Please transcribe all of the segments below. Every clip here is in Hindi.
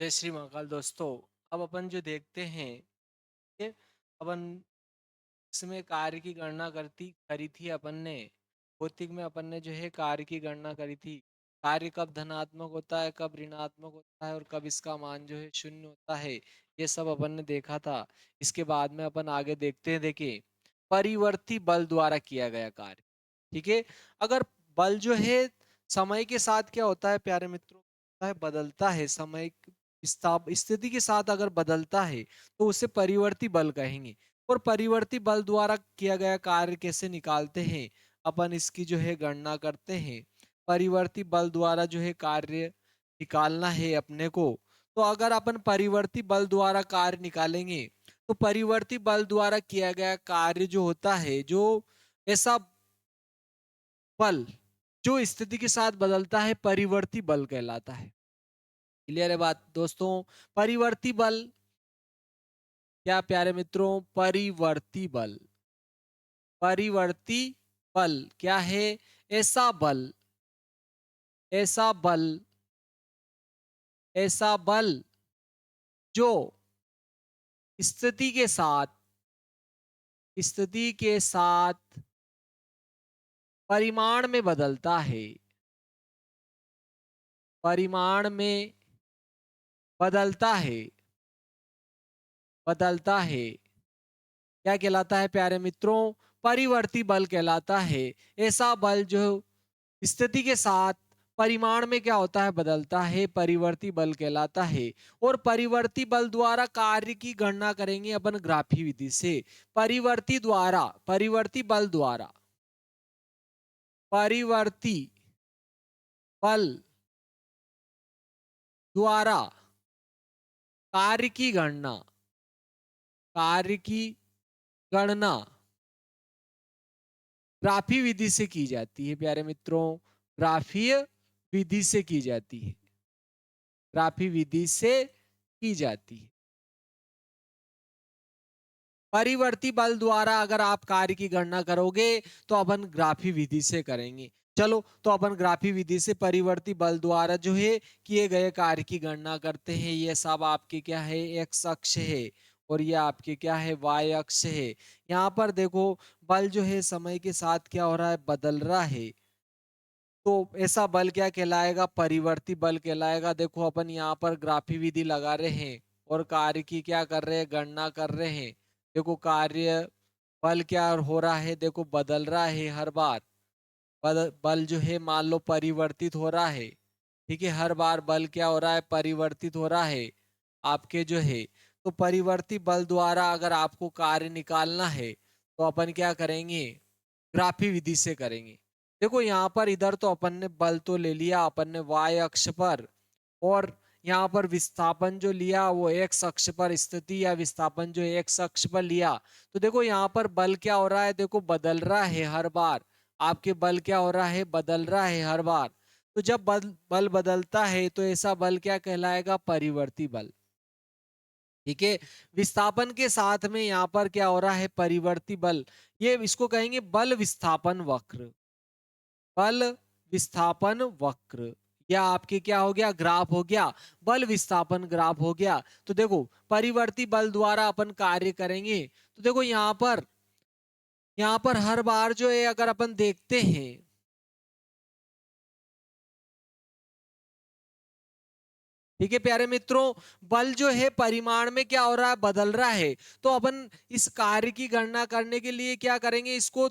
जय श्री महाकाल दोस्तों। अब अपन जो देखते हैं कि अपन इसमें कार्य की गणना करती करी थी अपन ने। भौतिक में अपन ने जो है कार्य की गणना करी थी। कार्य कब धनात्मक होता है, कब ऋणात्मक होता है और कब इसका मान जो है शून्य होता है, ये सब अपन ने देखा था। इसके बाद में अपन आगे देखते हैं। देखिए, परिवर्ती बल द्वारा किया गया कार्य। ठीक है। अगर बल जो है समय के साथ क्या होता है प्यारे मित्रों, होता है बदलता है। समय स्थिति के साथ अगर बदलता है तो उसे परिवर्ती बल कहेंगे। और परिवर्ती बल द्वारा किया गया कार्य कैसे निकालते हैं, अपन इसकी जो है गणना करते हैं। परिवर्ती बल द्वारा जो है कार्य निकालना है अपने को। तो अगर अपन परिवर्ती बल द्वारा कार्य निकालेंगे तो परिवर्ती बल द्वारा किया गया कार्य जो होता है, जो ऐसा बल जो स्थिति के साथ बदलता है, परिवर्ती बल कहलाता है। क्लियर है बात दोस्तों? परिवर्ती बल क्या प्यारे मित्रों? परिवर्ती बल। परिवर्ती बल क्या है? ऐसा बल, ऐसा बल, ऐसा बल जो स्थिति के साथ, स्थिति के साथ परिमाण में बदलता है। परिमाण में बदलता है, बदलता है। क्या कहलाता है प्यारे मित्रों? परिवर्ती बल कहलाता है। ऐसा बल जो स्थिति के साथ परिमाण में क्या होता है? बदलता है, परिवर्ती बल कहलाता है। और परिवर्ती बल द्वारा कार्य की गणना करेंगे अपन ग्राफी विधि से। परिवर्ती द्वारा, परिवर्ती बल द्वारा, परिवर्ती बल द्वारा कार्य की गणना, कार्य की गणना ग्राफी विधि से की जाती है प्यारे मित्रों। ग्राफीय विधि से की जाती है, ग्राफी विधि से की जाती है। परिवर्ती बल द्वारा अगर आप कार्य की गणना करोगे तो अपन ग्राफी विधि से करेंगे। चलो, तो अपन ग्राफी विधि से परिवर्ती बल द्वारा जो है किए गए कार्य की गणना करते हैं। ये सब आपके क्या है? एक्स अक्ष है और ये आपके क्या है? वाई अक्ष है। यहाँ पर देखो, बल जो है समय के साथ क्या हो रहा है? बदल रहा है। तो ऐसा बल क्या कहलाएगा? परिवर्ती बल कहलाएगा। देखो, अपन यहाँ पर ग्राफी विधि लगा रहे हैं और कार्य की क्या कर रहे हैं? गणना कर रहे हैं। देखो, कार्य बल क्या हो रहा है? देखो, बदल रहा है हर बार। बल जो है मान लो परिवर्तित हो रहा है। ठीक है, हर बार बल क्या हो रहा है? परिवर्तित हो रहा है आपके जो है। तो परिवर्ती बल द्वारा अगर आपको कार्य निकालना है तो अपन क्या करेंगे? ग्राफी विधि से करेंगे। देखो, यहाँ पर इधर तो अपन ने बल तो ले लिया अपन ने वाई अक्ष पर, और यहाँ पर विस्थापन जो लिया वो एक्स अक्ष पर, स्थिति या विस्थापन जो एक्स अक्ष पर लिया। तो देखो, यहाँ पर बल क्या हो रहा है? देखो, बदल रहा है हर बार। आपके बल क्या हो रहा है? बदल रहा है हर बार। तो जब बल बदलता है तो ऐसा बल क्या कहलाएगा? परिवर्ती बल। ठीक है। विस्थापन के साथ में यहाँ पर क्या हो रहा है? परिवर्ती बल। ये इसको कहेंगे बल विस्थापन वक्र। बल विस्थापन वक्र या आपके क्या हो गया? ग्राफ हो गया। बल विस्थापन ग्राफ हो गया। तो देखो, परिवर्ती बल द्वारा अपन कार्य करेंगे तो देखो, यहाँ पर हर बार जो है अगर अपन देखते हैं, ठीक है प्यारे मित्रों, बल जो है परिमाण में क्या हो रहा है? बदल रहा है। तो अपन इस कार्य की गणना करने के लिए क्या करेंगे? इसको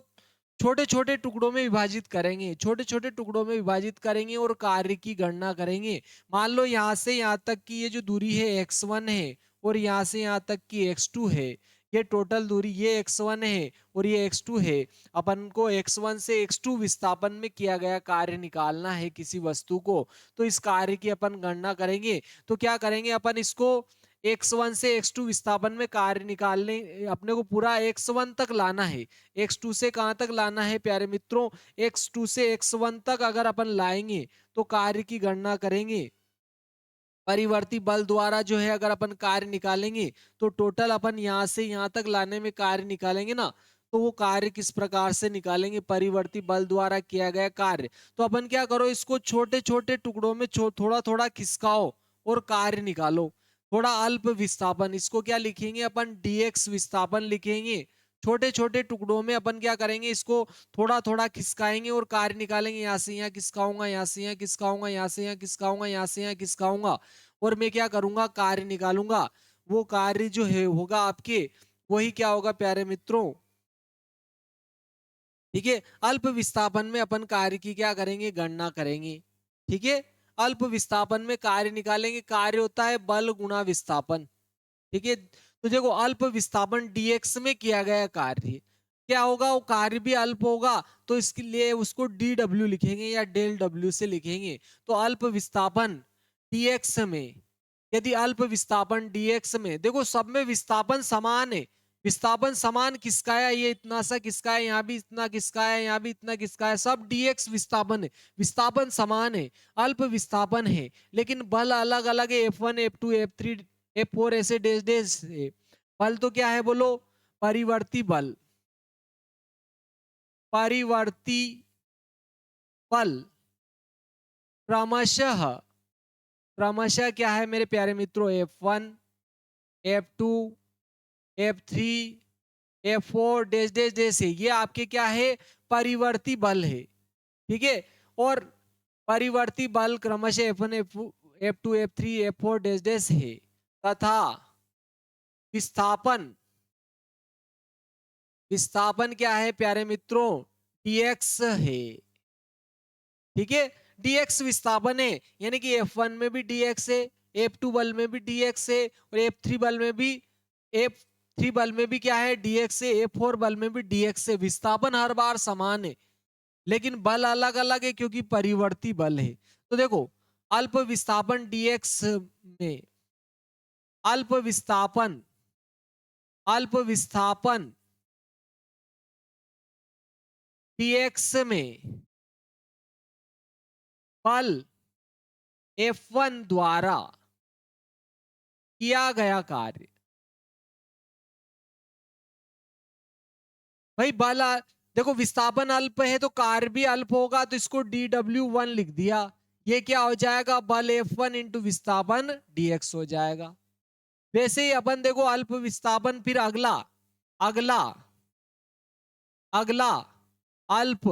छोटे छोटे टुकड़ों में विभाजित करेंगे, छोटे छोटे टुकड़ों में विभाजित करेंगे और कार्य की गणना करेंगे। मान लो यहाँ से यहाँ तक की ये जो दूरी है x1 है और यहाँ से यहाँ तक की x2 है। ये टोटल दूरी, ये x1 है और ये x2 है। अपन को x1 से x2 विस्थापन में किया गया कार्य निकालना है किसी वस्तु को। तो इस कार्य की अपन गणना करेंगे। तो क्या करेंगे अपन? इसको x1 से x2 विस्थापन में कार्य निकालने, अपने को पूरा x1 तक लाना है। x2 से कहां तक लाना है प्यारे मित्रों? x2 से x1 तक अगर अपन लाएंगे तो कार्य की गणना करेंगे। परिवर्ती बल द्वारा जो है अगर अपन कार्य निकालेंगे तो टोटल अपन यहां से यहां तक लाने में कार्य निकालेंगे ना, तो वो कार्य किस प्रकार से निकालेंगे? परिवर्ती बल द्वारा किया गया कार्य। तो अपन क्या करो? इसको छोटे छोटे टुकड़ों में थोड़ा थोड़ा खिसकाओ और कार्य निकालो। थोड़ा अल्प विस्थापन, इसको क्या लिखेंगे अपन, dx विस्थापन लिखेंगे। छोटे छोटे टुकड़ों में अपन क्या करेंगे, इसको थोड़ा थोड़ा खिसकाएंगे और कार्य निकालेंगे। यहाँ से यहाँ खिसकाऊंगा, यहाँ से यहाँ खिसकाऊंगा, यहाँ से यहाँ खिसकाऊंगा, यहाँ से यहाँ खिसकाऊंगा, और मैं क्या करूंगा, कार्य निकालूंगा। वो कार्य जो है होगा आपके, वही क्या होगा प्यारे मित्रों, ठीक है। अल्प विस्थापन में अपन कार्य की क्या करेंगे, गणना करेंगे, ठीक है। अल्प विस्थापन में कार्य निकालेंगे, कार्य होता है बल गुणा विस्थापन, ठीक है। तो देखो अल्प विस्थापन dx में किया गया कार्य क्या होगा, वो कार्य भी अल्प होगा, तो इसके लिए उसको dw लिखेंगे या डेल w से लिखेंगे। तो अल्प विस्थापन dx में, यदि अल्प विस्थापन dx में, देखो सब में विस्थापन समान है। विस्थापन समान किसका है, ये इतना सा किसका है, यहाँ भी इतना किसका है, यहाँ भी इतना किसका है, सब dx विस्थापन है, विस्थापन समान है, अल्प विस्थापन है, लेकिन बल अलग अलग है, F1 F2 F3 F4 ऐसे डेज डेज है। बल तो क्या है बोलो, परिवर्ती बल, परिवर्ती बल क्रमशः, क्रमशः क्या है मेरे प्यारे मित्रों, F1 F2 F3 F4 days days days है, ये आपके क्या है, परिवर्ती बल है, ठीक है। और परिवर्ती बल क्रमशः F1 F2 F3 F4 days days है, तथा विस्थापन, विस्थापन क्या है प्यारे मित्रों, dx है, ठीक है। dx विस्थापन है, यानी कि F1 में भी dx है, F2 बल में भी dx है, और F3 बल में भी, F3 बल में भी क्या है, dx है, F4 बल में भी dx है। विस्थापन हर बार समान है, लेकिन बल अलग अलग है क्योंकि परिवर्ती बल है। तो देखो अल्प विस्थापन dx में, अल्प विस्थापन, अल्प विस्थापन dx में बल F1 द्वारा किया गया कार्य, भाई बल देखो विस्थापन अल्प है तो कार्य भी अल्प होगा, तो इसको dw1 लिख दिया। ये क्या हो जाएगा, बल F1 इंटू विस्थापन dx हो जाएगा। वैसे ही अपन देखो अल्प विस्थापन, फिर अगला, अगला, अगला अल्प,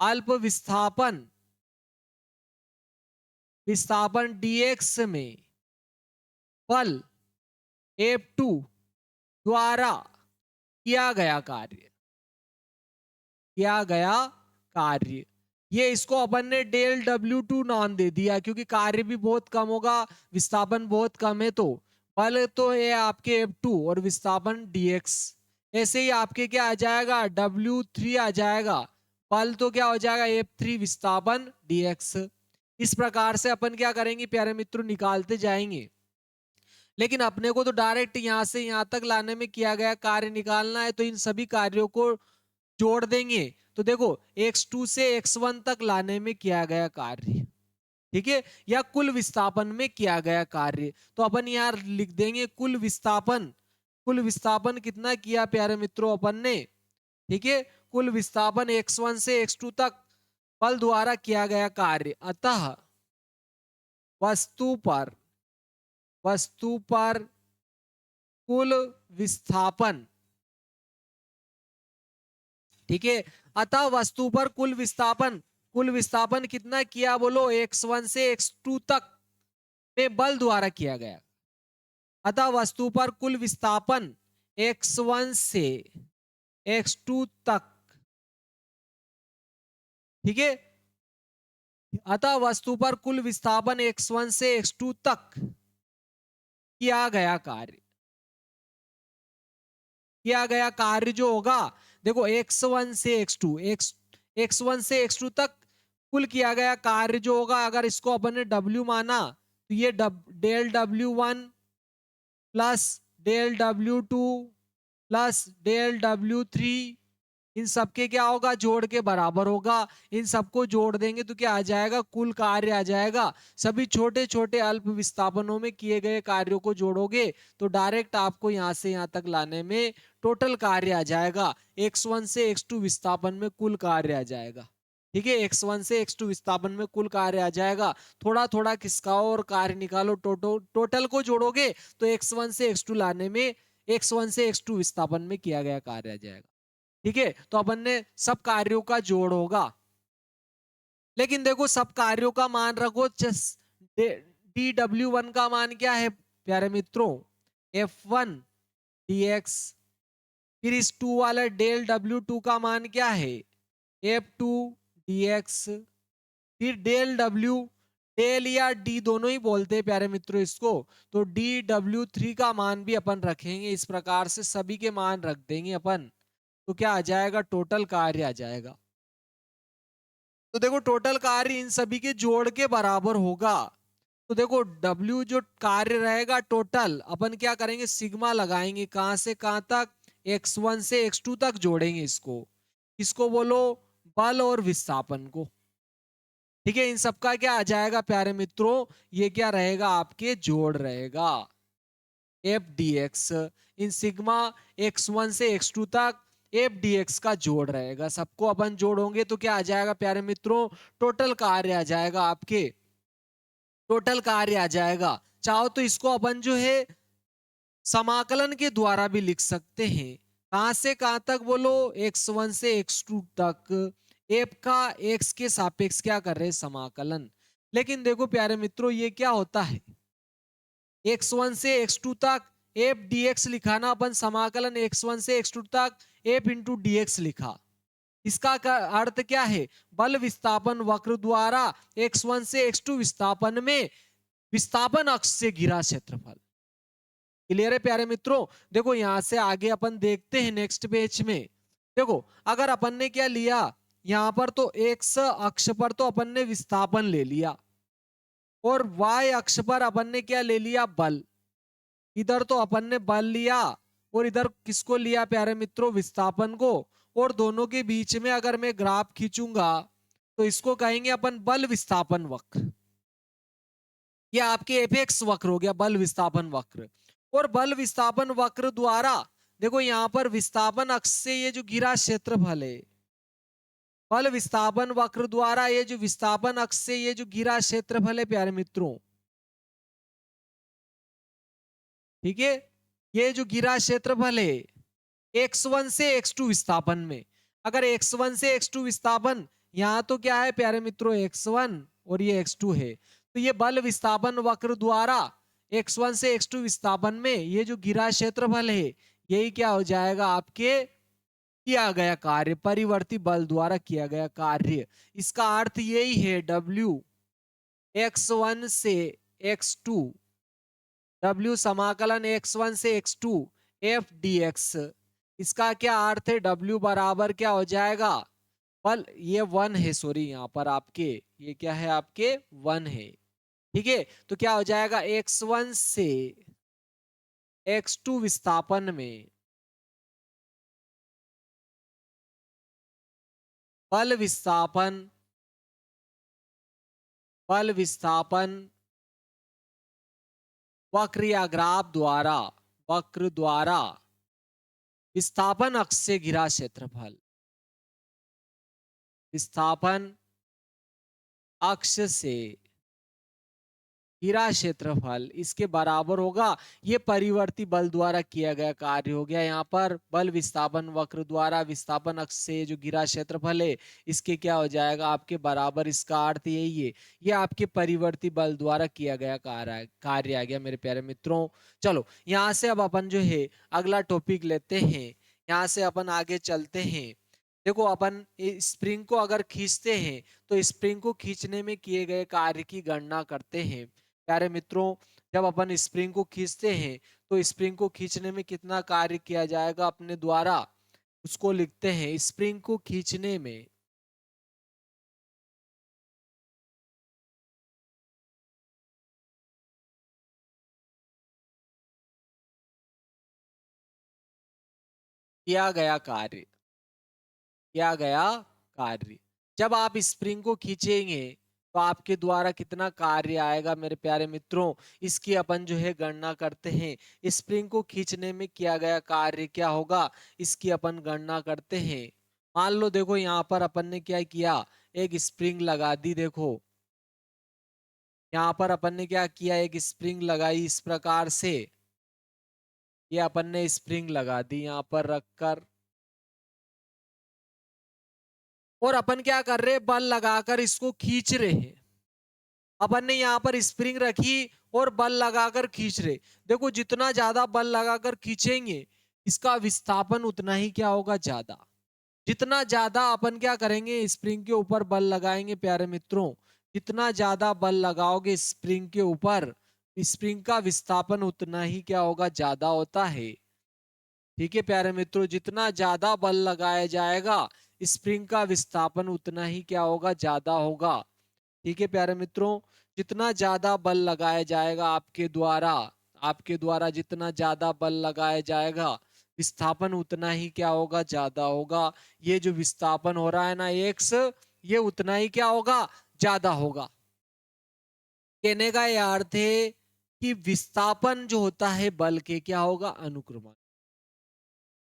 अल्प विस्थापन, विस्थापन dx में बल F2 द्वारा किया गया कार्य, किया गया कार्य, ये इसको अपन ने डेल W2 नाम दे दिया क्योंकि कार्य भी बहुत कम होगा, विस्थापन बहुत कम है, तो बल तो ये आपके F2 और विस्थापन dx। ऐसे ही आपके क्या आ जाएगा, W3 आ जाएगा, बल तो क्या हो जाएगा F3 विस्थापन dx। इस प्रकार से अपन क्या करेंगे प्यारे मित्रों, निकालते जाएंगे। लेकिन अपने को तो डायरेक्ट यहां से यहां तक लाने में किया गया कार्य निकालना है, तो इन सभी कार्यों को जोड़ देंगे। तो देखो x2 से x1 तक लाने में किया गया कार्य, ठीक है, या कुल विस्थापन में किया गया कार्य, तो अपन यहाँ लिख देंगे कुल विस्थापन। कुल विस्थापन कितना किया प्यारे मित्रों अपन ने, ठीक है, कुल विस्थापन x1 से x2 तक बल द्वारा किया गया कार्य। अतः वस्तु पर, वस्तु पर कुल विस्थापन, ठीक है, अतः वस्तु पर कुल विस्थापन, कुल विस्थापन कितना किया बोलो, x1 से x2 तक में बल द्वारा किया गया। अतः वस्तु पर कुल विस्थापन x1 से x2 तक, ठीक है, अतः वस्तु पर कुल विस्थापन x1 से x2 तक किया गया कार्य, किया गया कार्य जो होगा, देखो x1 से x2, x1 से x2 तक कुल किया गया कार्य जो होगा, अगर इसको अपन ने W माना तो ये del W1 plus del W2 plus del W3, इन सबके क्या होगा, जोड़ के बराबर होगा। इन सबको जोड़ देंगे तो क्या आ जाएगा, कुल कार्य आ जाएगा। सभी छोटे छोटे अल्प विस्थापनों में किए गए कार्यों को जोड़ोगे तो डायरेक्ट आपको यहां से यहां तक लाने में टोटल कार्य आ जाएगा, x1 से x2 विस्थापन में कुल कार्य आ जाएगा, ठीक है, x1 से x2 विस्थापन में कुल कार्य आ जाएगा। थोड़ा थोड़ा खिसकाओ और कार्य निकालो, टोटल को जोड़ोगे तो x1 से x2 लाने में x1 से x2 विस्थापन में किया गया कार्य आ जाएगा। ठीक है, तो अपन ने सब कार्यों का जोड़ होगा, लेकिन देखो सब कार्यों का मान रखो। dw1 का मान क्या है प्यारे मित्रों, f1 dx। फिर इस 2 वाला डेल w2 का मान क्या है, f2 dx। फिर डेल w, डेल या d दोनों ही बोलते हैं प्यारे मित्रों इसको, तो dw3 का मान भी अपन रखेंगे। इस प्रकार से सभी के मान रख देंगे अपन, तो क्या आ जाएगा, टोटल कार्य आ जाएगा। तो देखो टोटल कार्य इन सभी के जोड़ के बराबर होगा। तो देखो W जो कार्य रहेगा टोटल, अपन क्या करेंगे, सिग्मा लगाएंगे। कहां से कहां तक, x1 से x2 तक जोड़ेंगे इसको। इसको बोलो बल और विस्थापन को। ठीक है, इन सबका क्या आ जाएगा प्यारे मित्रों, ये क्या रहेगा, आपके जोड़ रहेगा F D x. In sigma x1 से x2 तक एफ डी एक्स का जोड़ रहेगा। सबको अपन जोड़ोगे तो क्या आ जाएगा प्यारे मित्रों, टोटल कार्य आ जाएगा आपके, टोटल कार्य आ जाएगा। चाहो तो इसको अपन जो है समाकलन के द्वारा भी लिख सकते हैं। कहां से कहां तक बोलो, x1 से x2 तक एफ का x के सापेक्ष क्या कर रहे हैं, समाकलन। लेकिन देखो प्यारे मित्रों ये क्या होता है, x1 से x2 तक एफ dx लिखा ना अपन, समाकलन x1 से x2 तक एफ इंटू dx लिखा। इसका अर्थ क्या है, बल विस्थापन वक्र द्वारा x1 से x2 विस्थापन में विस्थापन अक्ष से घिरा क्षेत्रफल। क्लियर है प्यारे मित्रों। देखो यहां से आगे अपन देखते हैं नेक्स्ट पेज में। देखो अगर अपन ने क्या लिया, यहां पर तो x अक्ष पर तो अपन ने विस्थापन ले लिया, और y अक्ष पर अपन ने क्या ले लिया, बल। इधर तो अपन ने बल लिया, और इधर किसको लिया प्यारे मित्रों, विस्थापन को। और दोनों के बीच में अगर मैं ग्राफ खींचूंगा तो इसको कहेंगे अपन बल विस्थापन वक्र। ये आपके एपेक्स वक्र हो गया, बल विस्थापन वक्र। और बल विस्थापन वक्र द्वारा देखो यहां पर विस्थापन अक्ष से ये जो घिरा क्षेत्रफल है, बल विस्थापन वक्र द्वारा ये जो विस्थापन अक्ष से ये जो घिरा क्षेत्रफल है प्यारे मित्रों, ठीक है, ये जो घिरा क्षेत्रफल है x1 से x2 विस्थापन में। अगर x1 से x2 विस्थापन, यहां तो क्या है प्यारे मित्रों, x1 और ये x2 है, तो ये बल विस्थापन वक्र द्वारा x1 से x2 विस्थापन में ये जो घिरा क्षेत्रफल है, यही क्या हो जाएगा, आपके किया गया कार्य, परिवर्ती बल द्वारा किया गया कार्य। इसका अर्थ यही है, W x1 से x2, W समाकलन x1 से x2 एफ डी एक्स। इसका क्या अर्थ है, W बराबर क्या हो जाएगा, बल ये 1 है, सॉरी यहाँ पर आपके ये क्या है, आपके 1 है। ठीक है, तो क्या हो जाएगा, x1 से x2 विस्थापन में बल विस्थापन, बल विस्थापन वक्र या ग्राफ द्वारा, वक्र द्वारा विस्थापन अक्ष से घिरा क्षेत्रफल, विस्थापन अक्ष से घिरा क्षेत्रफल इसके बराबर होगा। ये परिवर्ती बल द्वारा किया गया कार्य हो गया। यहाँ पर बल विस्थापन वक्र द्वारा विस्थापन अक्ष से जो घिरा क्षेत्रफल है, इसके क्या हो जाएगा, आपके बराबर। इसका अर्थ यही है, ये आपके परिवर्ती बल द्वारा किया गया कार्य आ गया मेरे प्यारे मित्रों। चलो यहाँ से अब अपन जो है अगला टॉपिक लेते हैं, यहाँ से अपन आगे चलते हैं। देखो अपन स्प्रिंग को अगर खींचते हैं तो स्प्रिंग को खींचने में किए गए कार्य की गणना करते हैं प्यारे मित्रों। जब अपन स्प्रिंग को खींचते हैं तो स्प्रिंग को खींचने में कितना कार्य किया जाएगा अपने द्वारा, उसको लिखते हैं। स्प्रिंग को खींचने में किया गया कार्य, किया गया कार्य। जब आप स्प्रिंग को खींचेंगे तो आपके द्वारा कितना कार्य आएगा मेरे प्यारे मित्रों, इसकी अपन जो है गणना करते हैं। स्प्रिंग को खींचने में किया गया कार्य क्या होगा, इसकी अपन गणना करते हैं। मान लो देखो यहाँ पर अपन ने क्या किया, एक स्प्रिंग लगा दी। देखो यहाँ पर अपन ने क्या किया, एक स्प्रिंग लगाई इस प्रकार से, ये अपन ने स्प्रिंग लगा दी यहाँ पर रखकर, और अपन क्या कर रहे हैं, बल लगाकर इसको खींच रहे हैं। अपन ने यहाँ पर स्प्रिंग रखी और बल लगाकर खींच रहे। देखो जितना ज्यादा बल लगाकर खींचेंगे इसका विस्थापन उतना ही क्या होगा, ज्यादा। जितना ज्यादा अपन क्या करेंगे, स्प्रिंग के ऊपर बल लगाएंगे प्यारे मित्रों, जितना ज्यादा बल लगाओगे स्प्रिंग के ऊपर, स्प्रिंग का विस्थापन उतना ही क्या होगा, ज्यादा होता है। ठीक है प्यारे मित्रों, जितना ज्यादा बल लगाया जाएगा स्प्रिंग का विस्थापन उतना ही क्या होगा, ज्यादा होगा। ठीक है प्यारे मित्रों, जितना ज्यादा बल लगाया जाएगा आपके द्वारा जितना ज्यादा बल लगाया जाएगा विस्थापन उतना ही क्या होगा, ज्यादा होगा। ये जो विस्थापन हो रहा है ना एक्स, ये उतना ही क्या होगा, ज्यादा होगा। कहने का यह अर्थ है कि विस्थापन जो होता है बल के क्या होगा, अनुक्रमान।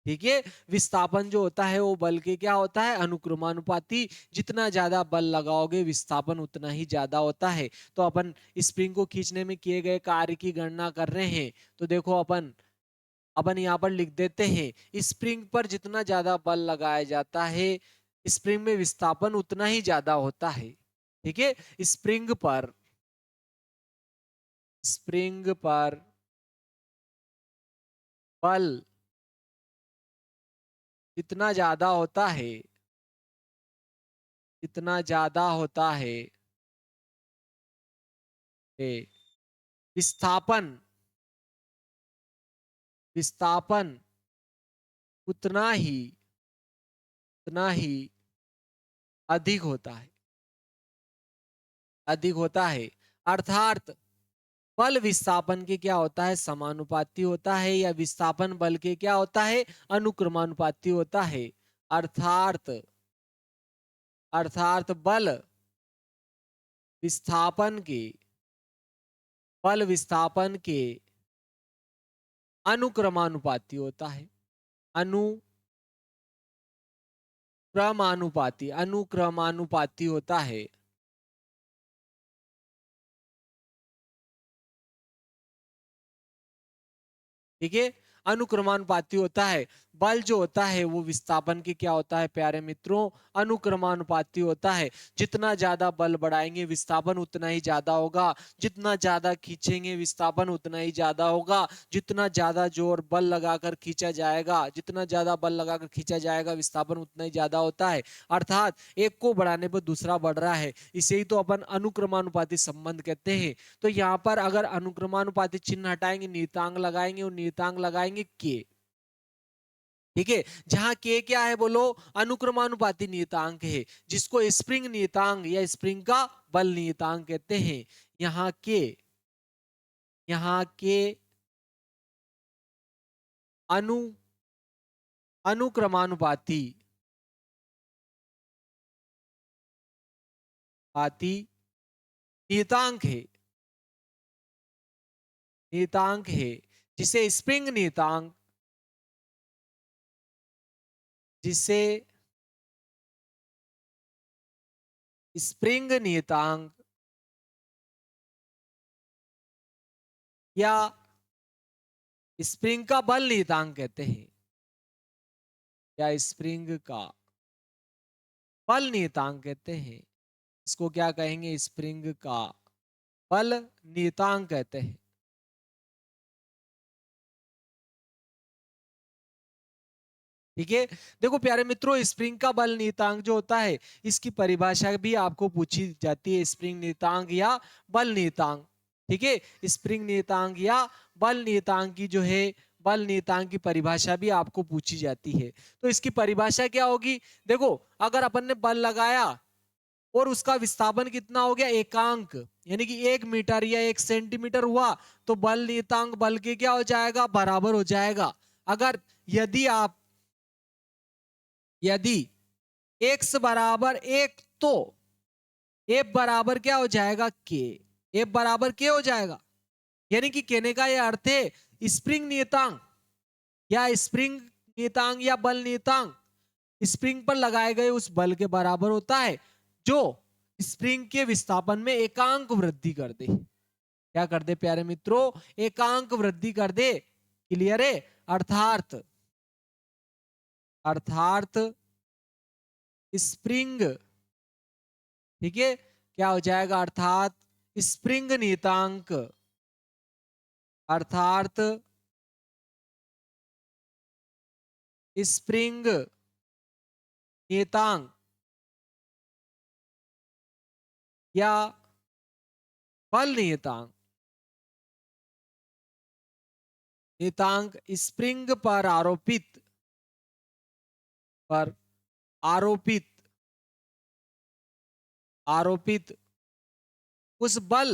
ठीक है, विस्थापन जो होता है वो बल के क्या होता है, अनुक्रमानुपाती। जितना ज्यादा बल लगाओगे विस्थापन उतना ही ज्यादा होता है। तो अपन स्प्रिंग को खींचने में किए गए कार्य की गणना कर रहे हैं। तो देखो अपन अपन यहाँ पर लिख देते हैं, स्प्रिंग पर जितना ज्यादा बल लगाया जाता है स्प्रिंग में विस्थापन उतना ही ज्यादा होता है। ठीक है, स्प्रिंग पर बल जितना ज्यादा होता है, जितना ज्यादा होता है ए, विस्थापन विस्थापन उतना ही अधिक होता है, अधिक होता है। अर्थात बल विस्थापन के क्या होता है, समानुपाती होता है, या विस्थापन बल के क्या होता है, अनुक्रमानुपाती होता है। अर्थात अर्थात विस्थापन के बल विस्थापन के अनुक्रमानुपाती होता है। अनुक्रमानुपाती होता है। ठीक है, अनुक्रमानुपाती होता है। बल जो होता है वो विस्थापन के क्या होता है प्यारे मित्रों, अनुक्रमानुपाती होता है। जितना ज्यादा बल बढ़ाएंगे विस्थापन उतना ही ज्यादा होगा, जितना ज्यादा खींचेंगे विस्थापन उतना ही ज्यादा होगा। जितना ज्यादा जोर बल लगाकर खींचा जाएगा, जितना ज्यादा बल लगाकर खींचा जाएगा विस्थापन उतना ही ज्यादा होता है। अर्थात एक को बढ़ाने पर दूसरा बढ़ रहा है, इसे ही तो अपन अनुक्रमानुपाती संबंध कहते हैं। तो यहाँ पर अगर अनुक्रमानुपाती चिन्ह हटाएंगे, नियतांक लगाएंगे, और नियतांक लगाएंगे के। ठीक है, जहां के क्या है बोलो, अनुक्रमानुपाती नियतांक है, जिसको स्प्रिंग नियतांक या स्प्रिंग का बल नियतांक कहते हैं। यहाँ के अनु अनुक्रमानुपाती नियतांक है, जिसे स्प्रिंग नियतांक जिसे स्प्रिंग नियतांक या स्प्रिंग का बल नियतांक कहते हैं, या स्प्रिंग का बल नियतांक कहते हैं। इसको क्या कहेंगे, स्प्रिंग का बल नियतांक कहते हैं। ठीक है, देखो प्यारे मित्रों, स्प्रिंग का बल नियतांक जो होता है इसकी परिभाषा भी आपको पूछी जाती है, स्प्रिंग नियतांक या बल नियतांक। ठीक है, स्प्रिंग नियतांक या बल नियतांक की जो है, बल नियतांक की परिभाषा भी आपको पूछी जाती है। तो इसकी परिभाषा क्या होगी, देखो अगर अपन ने बल लगाया और उसका विस्थापन कितना हो गया, एकांक, यानी कि 1 मीटर या 1 सेंटीमीटर हुआ, तो बल नियतांक बल के क्या हो जाएगा, बराबर हो जाएगा। अगर यदि x बराबर 1, तो F बराबर क्या हो जाएगा, के। F बराबर के हो जाएगा, यानी कि कहने का यह अर्थ है स्प्रिंग नियतांक या बल नियतांक स्प्रिंग पर लगाए गए उस बल के बराबर होता है। जो स्प्रिंग के विस्थापन में एकांक वृद्धि कर दे। क्या कर दे प्यारे मित्रों? एकांक वृद्धि कर दे। क्लियर है? अर्थात अर्थात स्प्रिंग, ठीक है, क्या हो जाएगा? अर्थात स्प्रिंग नियतांक, अर्थात स्प्रिंग नियतांक या बल नियतांक, नियतांक स्प्रिंग पर आरोपित आरोपित उस बल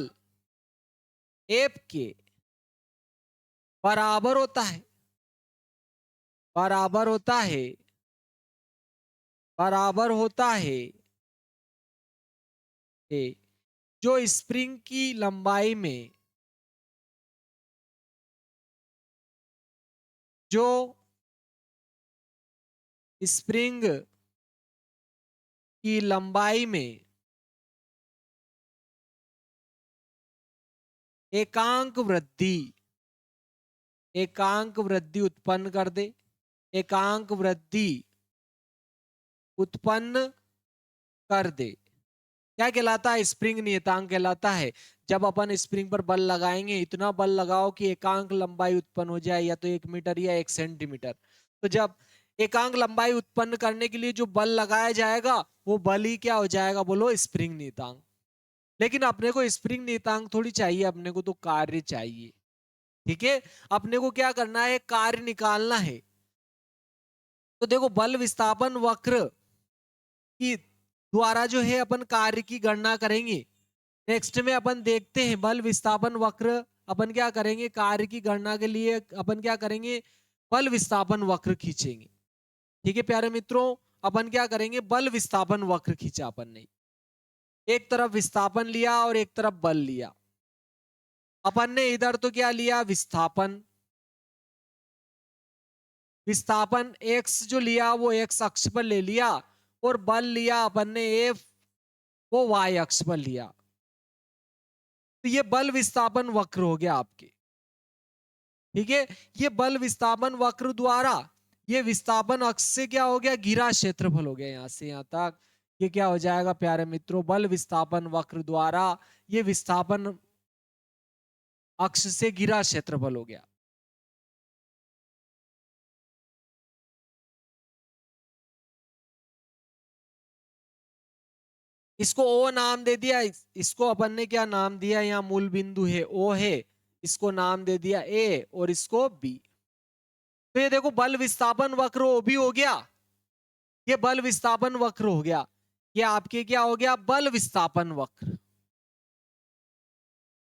एफ के बराबर होता है, बराबर होता है, बराबर होता है जो स्प्रिंग की लंबाई में, जो स्प्रिंग की लंबाई में एकांक वृद्धि, एकांक वृद्धि उत्पन्न कर दे, एकांक वृद्धि उत्पन्न कर दे। क्या कहलाता है? स्प्रिंग नियतांक कहलाता है। जब अपन स्प्रिंग पर बल लगाएंगे, इतना बल लगाओ कि एकांक लंबाई उत्पन्न हो जाए, या तो 1 मीटर या 1 सेंटीमीटर। तो जब एकांक लंबाई उत्पन्न करने के लिए जो बल लगाया जाएगा, वो बल ही क्या हो जाएगा? बोलो, स्प्रिंग नियतांक। लेकिन अपने को स्प्रिंग नियतांक थोड़ी चाहिए, अपने को तो कार्य चाहिए। ठीक है, अपने को क्या करना है? कार्य निकालना है। तो देखो, बल विस्थापन वक्र की द्वारा जो है अपन कार्य की गणना करेंगे। नेक्स्ट में अपन देखते हैं बल विस्थापन वक्र, अपन क्या करेंगे? कार्य की गणना के लिए अपन क्या करेंगे? बल विस्थापन वक्र खींचेंगे। ठीक है प्यारे मित्रों, अपन क्या करेंगे? बल विस्थापन वक्र खींचा अपन ने। एक तरफ विस्थापन लिया और एक तरफ बल लिया। अपन ने इधर तो क्या लिया? विस्थापन। विस्थापन एक्स जो लिया वो एक्स अक्ष पर ले लिया, और बल लिया अपन ने एफ, वो वाई अक्ष पर लिया। तो ये बल विस्थापन वक्र हो गया आपके। ठीक है, ये बल विस्थापन वक्र द्वारा ये विस्थापन अक्ष से क्या हो गया? घिरा क्षेत्रफल हो गया। यहां से यहां तक ये क्या हो जाएगा प्यारे मित्रों? बल विस्थापन वक्र द्वारा ये विस्थापन अक्ष से घिरा क्षेत्रफल हो गया। इसको ओ नाम दे दिया। इसको अपन ने क्या नाम दिया? यहाँ मूल बिंदु है, ओ है, इसको नाम दे दिया ए, और इसको बी। तो ये देखो, बल विस्थापन वक्र ओ भी हो गया, ये बल विस्थापन वक्र हो गया। ये आपके क्या हो गया? बल विस्थापन वक्र।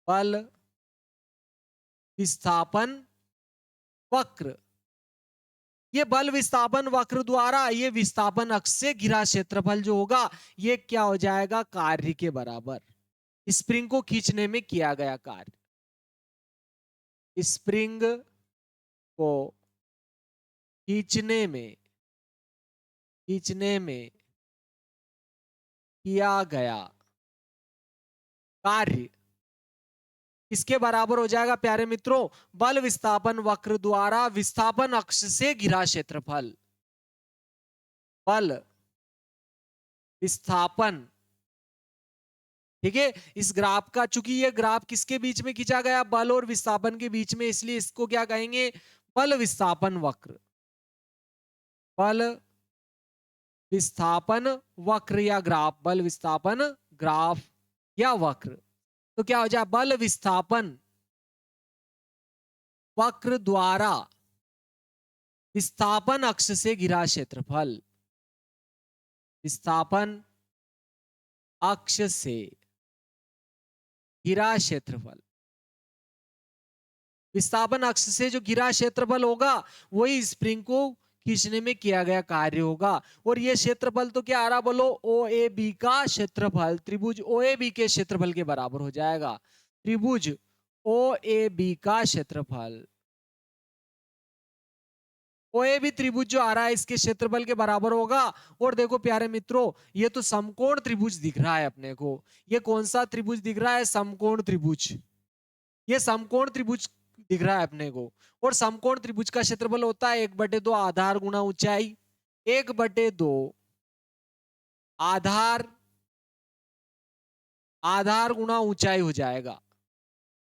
बल विस्थापन वक्र, ये बल विस्थापन वक्र द्वारा ये विस्थापन अक्ष से घिरा क्षेत्रफल जो होगा, ये क्या हो जाएगा? कार्य के बराबर। स्प्रिंग को खींचने में किया गया कार्य, स्प्रिंग को खींचने में किया गया कार्य इसके बराबर हो जाएगा प्यारे मित्रों? बल विस्थापन वक्र द्वारा विस्थापन अक्ष से घिरा क्षेत्रफल। बल विस्थापन, ठीक है, इस ग्राफ का, चूंकि ये ग्राफ किसके बीच में खींचा गया? बल और विस्थापन के बीच में, इसलिए इसको क्या कहेंगे? बल विस्थापन वक्र। बल विस्थापन वक्र या ग्राफ, बल विस्थापन ग्राफ या वक्र। तो क्या हो जाए? बल विस्थापन वक्र द्वारा विस्थापन अक्ष से घिरा क्षेत्रफल, विस्थापन अक्ष से घिरा क्षेत्रफल। विस्थापन अक्ष से जो घिरा क्षेत्रफल होगा, वही स्प्रिंग को खींचने में किया गया कार्य होगा। और ये क्षेत्रफल तो क्या आ रहा? बोलो, ओ ए बी का क्षेत्रफल त्रिभुज ओ ए बी के क्षेत्रफल के बराबर हो जाएगा। त्रिभुज ओ ए बी का क्षेत्रफल ओए भी त्रिभुज जो आ रहा है इसके क्षेत्रफल के बराबर होगा। और देखो प्यारे मित्रों, ये तो समकोण त्रिभुज दिख रहा है अपने को। ये कौन सा त्रिभुज दिख रहा है? समकोण त्रिभुज। ये समकोण त्रिभुज दिख रहा है अपने को। और समकोण त्रिभुज का क्षेत्रफल होता है 1/2 आधार गुणा ऊंचाई। 1/2 आधार आधार गुणा ऊंचाई हो जाएगा।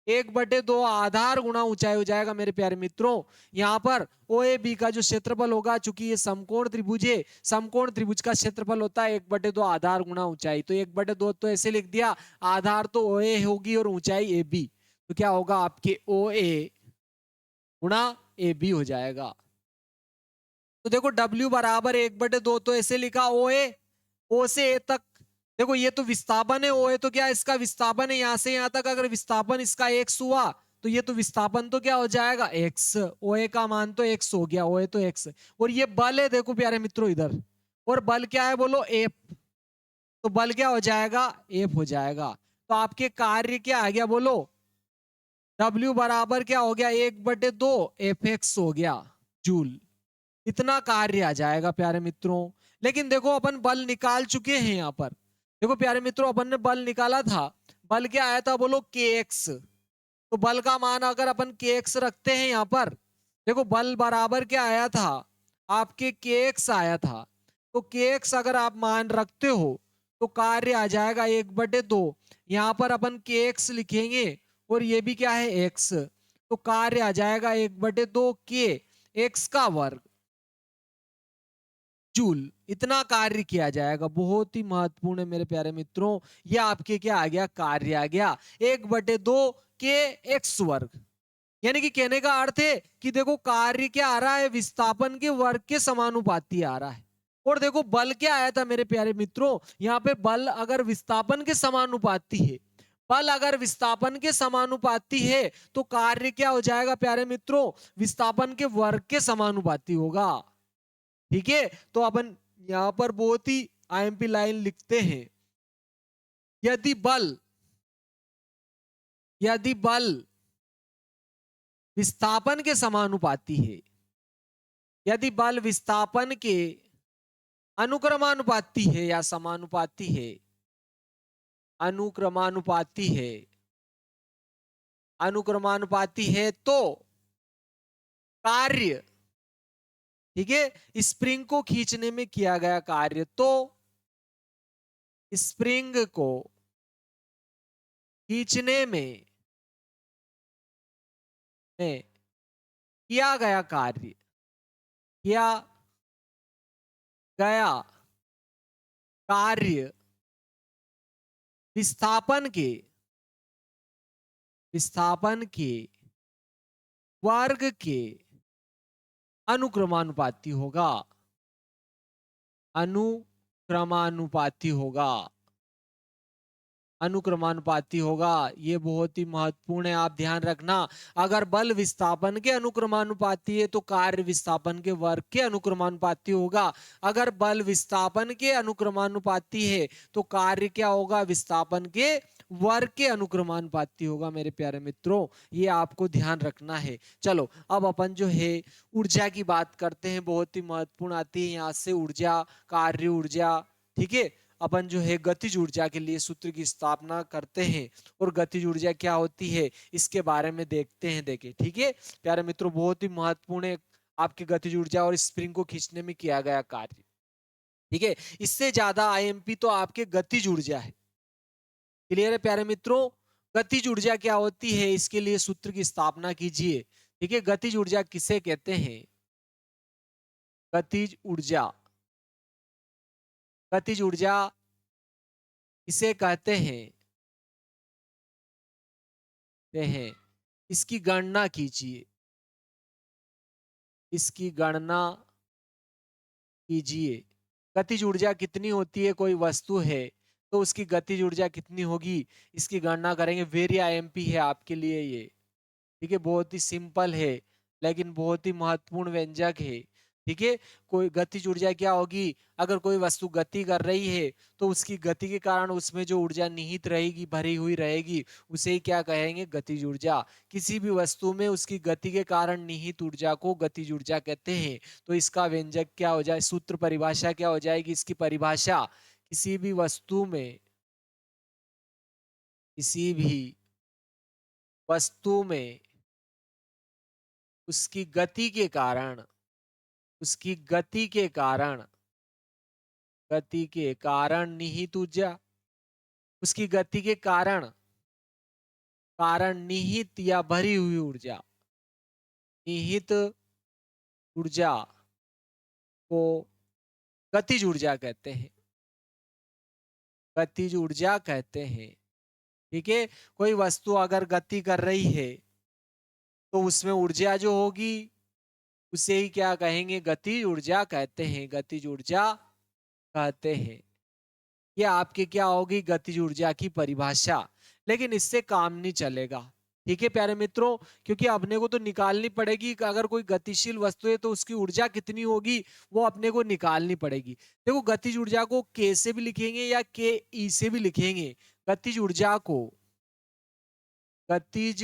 1/2 आधार गुणा ऊंचाई हो जाएगा मेरे प्यारे मित्रों। यहाँ पर ओ ए बी का जो क्षेत्रफल होगा, चूंकि ये समकोण त्रिभुज है, समकोण त्रिभुज का क्षेत्रफल होता है 1/2 आधार गुणा ऊंचाई। तो 1/2 तो ऐसे लिख दिया, आधार तो ओ ए होगी और ऊंचाई ए बी, तो क्या होगा आपके ओ ए गुणा ए बी हो जाएगा। तो देखो W बराबर 1/2 तो ऐसे लिखा, ओ ए, ओ से ए तक। देखो ये तो विस्थापन है, ओ ए तो क्या इसका विस्थापन है, यहां से यहां तक अगर विस्थापन इसका x हुआ तो ये तो विस्थापन तो क्या हो जाएगा x। ओ ए का मान तो x हो गया, ओ ए तो x। और ये बल है देखो प्यारे मित्रों इधर, और बल क्या है बोलो F। तो बल क्या हो जाएगा? F हो जाएगा। तो आपके कार्य क्या आ गया बोलो? W बराबर क्या हो गया? 1/2 Fx हो गया जूल। इतना कार्य आ जाएगा प्यारे मित्रों। लेकिन देखो अपन बल निकाल चुके हैं यहाँ पर। देखो प्यारे मित्रों, अपन ने बल निकाला था। बल क्या आया था बोलो? kx। तो बल का मान अगर अपन kx रखते हैं यहाँ पर, देखो बल बराबर क्या आया था आपके? kx आया था। तो kx अगर आप मान रखते हो तो कार्य आ जाएगा 1/2। यहाँ पर अपन kx लिखेंगे और ये भी क्या है? x। तो कार्य आ जाएगा 1/2 k x का वर्ग जूल। इतना कार्य किया जाएगा। बहुत ही महत्वपूर्ण है मेरे प्यारे मित्रों। ये आपके क्या आ गया? कार्य आ गया 1/2 के एक्स वर्ग। यानी कि कहने का अर्थ है कि देखो कार्य क्या आ रहा है? विस्थापन के वर्ग के समानुपाती आ रहा है। और देखो बल क्या आया था मेरे प्यारे मित्रों? यहाँ पे बल अगर विस्थापन के समानुपाती है, बल अगर विस्थापन के समानुपाती है तो कार्य क्या हो जाएगा प्यारे मित्रों? विस्थापन के वर्ग के समानुपाती होगा। ठीक है, तो अपन यहां पर बहुत ही आईएमपी लाइन लिखते हैं। यदि बल यदि बल विस्थापन के समानुपाती है, यदि बल विस्थापन के अनुक्रमानुपाती है या समानुपाती है, अनुक्रमानुपाती है, अनुक्रमानुपाती है तो कार्य, ठीक है, स्प्रिंग को खींचने में किया गया कार्य, तो स्प्रिंग को खींचने में किया गया कार्य, किया गया कार्य विस्थापन के वर्ग के अनुक्रमानुपाती होगा। अनुक्रमानुपाती होगा। अनुक्रमानुपाती होगा। ये बहुत ही महत्वपूर्ण है, आप ध्यान रखना। अगर बल विस्थापन के अनुक्रमानुपाती है तो कार्य विस्थापन के वर्ग के अनुक्रमानुपाती होगा। अगर बल विस्थापन के अनुक्रमानुपाती है तो कार्य क्या होगा? विस्थापन के वर्ग के अनुक्रमानुपाती होगा मेरे प्यारे मित्रों। ये आपको ध्यान रखना है। चलो अब अपन जो है ऊर्जा की बात करते हैं। बहुत ही महत्वपूर्ण आती है यहाँ से ऊर्जा, कार्य ऊर्जा। ठीक है, अपन जो है गतिज ऊर्जा के लिए सूत्र की स्थापना करते हैं और गतिज ऊर्जा क्या होती है इसके बारे में देखते हैं। देखें, ठीक है प्यारे मित्रों, बहुत ही महत्वपूर्ण है आपकी गतिज ऊर्जा और स्प्रिंग को खींचने में किया गया कार्य। ठीक है, इससे ज्यादा आईएमपी तो आपके गतिज ऊर्जा है। क्लियर है प्यारे मित्रों? गतिज ऊर्जा क्या होती है इसके लिए सूत्र की स्थापना कीजिए। ठीक है, गतिज ऊर्जा किसे कहते हैं? गतिज ऊर्जा, गतिज ऊर्जा किसे कहते हैं? इसकी गणना कीजिए, इसकी गणना कीजिए। गतिज ऊर्जा कितनी होती है? कोई वस्तु है तो उसकी गतिज ऊर्जा कितनी होगी इसकी गणना करेंगे। वेरी आईएमपी है आपके लिए ये। ठीक है, बहुत ही सिंपल है लेकिन बहुत ही महत्वपूर्ण व्यंजक है। ठीक है। कोई गतिज ऊर्जा क्या होगी, अगर कोई वस्तु गति कर रही है तो उसकी गति के कारण उसमें जो ऊर्जा निहित रहेगी, भरी हुई रहेगी, उसे ही क्या कहेंगे, गतिज ऊर्जा। किसी भी वस्तु में उसकी गति के कारण निहित ऊर्जा को गतिज ऊर्जा कहते हैं। तो इसका व्यंजक क्या हो जाए, सूत्र परिभाषा क्या हो जाएगी इसकी परिभाषा, किसी भी वस्तु में, किसी भी वस्तु में उसकी गति के कारण, उसकी गति के कारण निहित ऊर्जा, उसकी गति के कारण, निहित या भरी हुई ऊर्जा, निहित ऊर्जा को गतिज ऊर्जा कहते हैं, गतिज ऊर्जा कहते हैं। ठीक है। कोई वस्तु अगर गति कर रही है तो उसमें ऊर्जा जो होगी उसे ही क्या कहेंगे, गतिज ऊर्जा कहते हैं, गतिज ऊर्जा कहते हैं। ये आपके क्या होगी, गतिज ऊर्जा की परिभाषा। लेकिन इससे काम नहीं चलेगा। ठीक है प्यारे मित्रों, क्योंकि अपने को तो निकालनी पड़ेगी कि अगर कोई गतिशील वस्तु है तो उसकी ऊर्जा कितनी होगी, वो अपने को निकालनी पड़ेगी। देखो गतिज ऊर्जा को के से भी लिखेंगे या के ई से भी लिखेंगे। गतिज ऊर्जा को, गतिज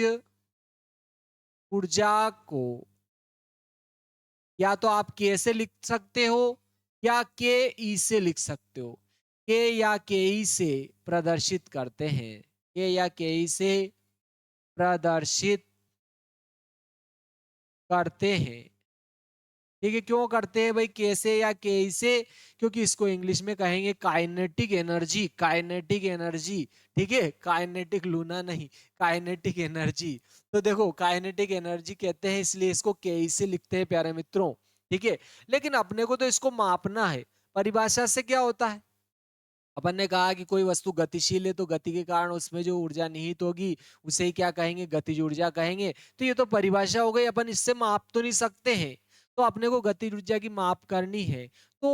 ऊर्जा को या तो आप के से लिख सकते हो या के ई से लिख सकते हो। के या के ई से प्रदर्शित करते हैं, के या के ई से प्रदर्शित करते हैं। ठीक है, क्यों करते हैं भाई कैसे या कैसे, क्योंकि इसको इंग्लिश में कहेंगे काइनेटिक एनर्जी, काइनेटिक एनर्जी। ठीक है, काइनेटिक लूना नहीं, काइनेटिक एनर्जी। तो देखो काइनेटिक एनर्जी कहते हैं, इसलिए इसको कैसे लिखते हैं प्यारे मित्रों। ठीक है, लेकिन अपने को तो इसको मापना है। परिभाषा से क्या होता है, अपन ने कहा कि कोई वस्तु गतिशील है तो गति के कारण उसमें जो ऊर्जा निहित होगी उसे ही क्या कहेंगे, गतिज ऊर्जा कहेंगे। तो ये तो परिभाषा हो गई, अपन इससे माप तो नहीं सकते हैं। तो अपने को गतिज ऊर्जा की माप करनी है तो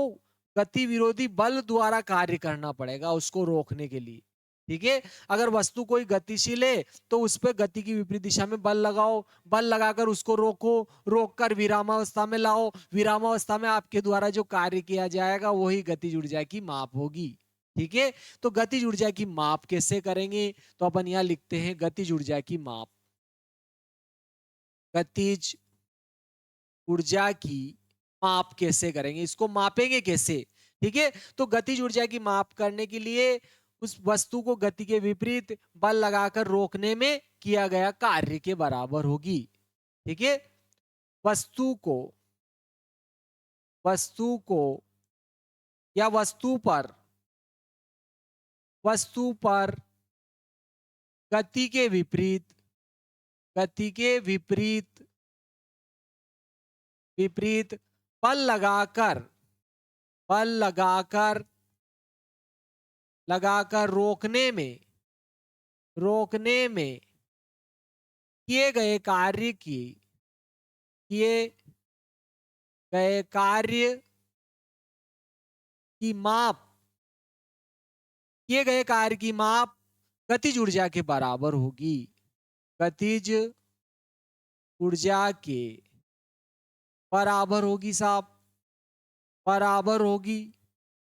गति विरोधी बल द्वारा कार्य करना पड़ेगा उसको रोकने के लिए। ठीक है, अगर वस्तु कोई गतिशील है तो उस पर गति की विपरीत दिशा में बल लगाओ, बल लगाकर उसको रोको, रोककर विरामावस्था में लाओ, विरामावस्था में आपके द्वारा जो कार्य किया जाएगा वही गतिज ऊर्जा की माप होगी। ठीक है, तो गतिज ऊर्जा की माप कैसे करेंगे, तो अपन यहां लिखते हैं गतिज ऊर्जा की माप, गतिज ऊर्जा की माप कैसे करेंगे, इसको मापेंगे कैसे। ठीक है, तो गतिज ऊर्जा की माप करने के लिए उस वस्तु को गति के विपरीत बल लगाकर रोकने में किया गया कार्य के बराबर होगी। ठीक है, वस्तु को, वस्तु को या वस्तु पर गति के विपरीत, गति के विपरीत, विपरीत बल लगाकर, बल लगाकर, लगाकर रोकने में, रोकने में किए गए कार्य की, किए गए कार्य की माप, किए गए कार्य की माप गतिज ऊर्जा के बराबर होगी, गतिज ऊर्जा के बराबर होगी साहब, बराबर होगी।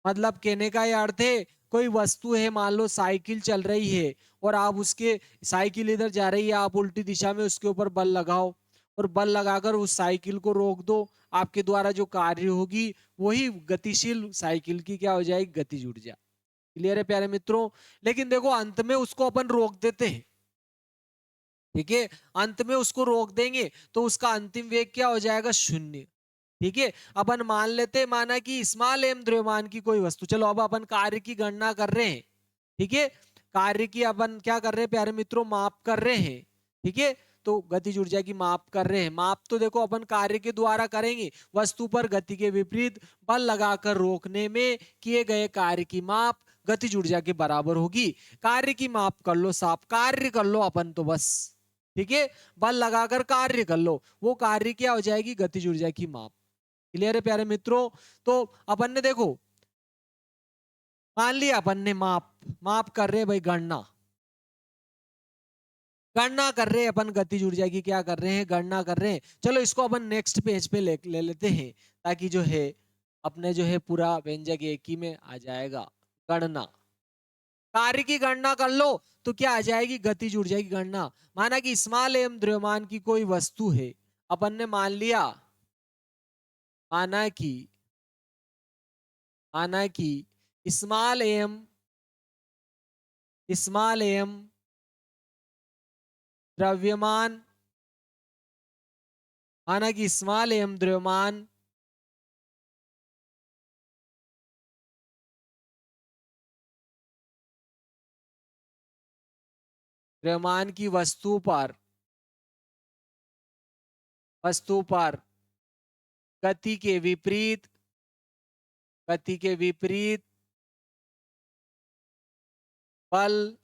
मतलब कहने का ये अर्थ है, कोई वस्तु है, मान लो साइकिल चल रही है और आप उसके, साइकिल इधर जा रही है, आप उल्टी दिशा में उसके ऊपर बल लगाओ और बल लगाकर उस साइकिल को रोक दो, आपके द्वारा जो कार्य होगी वही गतिशील साइकिल की क्या हो जाएगी, गतिज ऊर्जा। क्लियर है प्यारे मित्रों। लेकिन देखो अंत में उसको अपन रोक देते हैं। ठीक है, अंत में उसको रोक देंगे तो उसका अंतिम वेग क्या हो जाएगा, शून्य। ठीक है, अपन मान लेते, माना कि स्मॉल एम द्रव्यमान की कोई वस्तु, चलो अब अपन कार्य की गणना कर रहे हैं। ठीक है, कार्य की अपन क्या कर रहे हैं प्यारे मित्रों, माप कर रहे हैं। ठीक है, तो गतिज ऊर्जा की माप कर रहे हैं। माप तो देखो अपन कार्य के द्वारा करेंगे, वस्तु पर गति के विपरीत बल लगाकर रोकने में किए गए कार्य की माप गतिज ऊर्जा के बराबर होगी। कार्य की माप कर लो साहब, कार्य कर लो अपन तो बस। ठीक है, बल लगाकर कार्य कर लो, वो कार्य क्या हो जाएगी, गतिज ऊर्जा की माप। क्लियर है प्यारे मित्रों। तो अपन ने देखो, मान लिया अपन ने माप, माप कर रहे भाई गणना, गणना कर रहे हैं अपन, गतिज ऊर्जा की क्या कर रहे हैं, गणना कर रहे हैं। चलो इसको अपन नेक्स्ट पेज पे ले लेते हैं, ताकि जो है अपने जो है पूरा व्यंजक एक ही में आ जाएगा। गणना, कार्य की गणना कर लो तो क्या आ जाएगी, गतिज ऊर्जा की गणना। माना कि स्मॉल एम द्रव्यमान की कोई वस्तु है, अपन ने मान लिया, माना कि स्मॉल एम द्रव्यमान, माना कि स्मॉल एम द्रव्यमान द्रव्यमान की वस्तु पर गति के विपरीत बल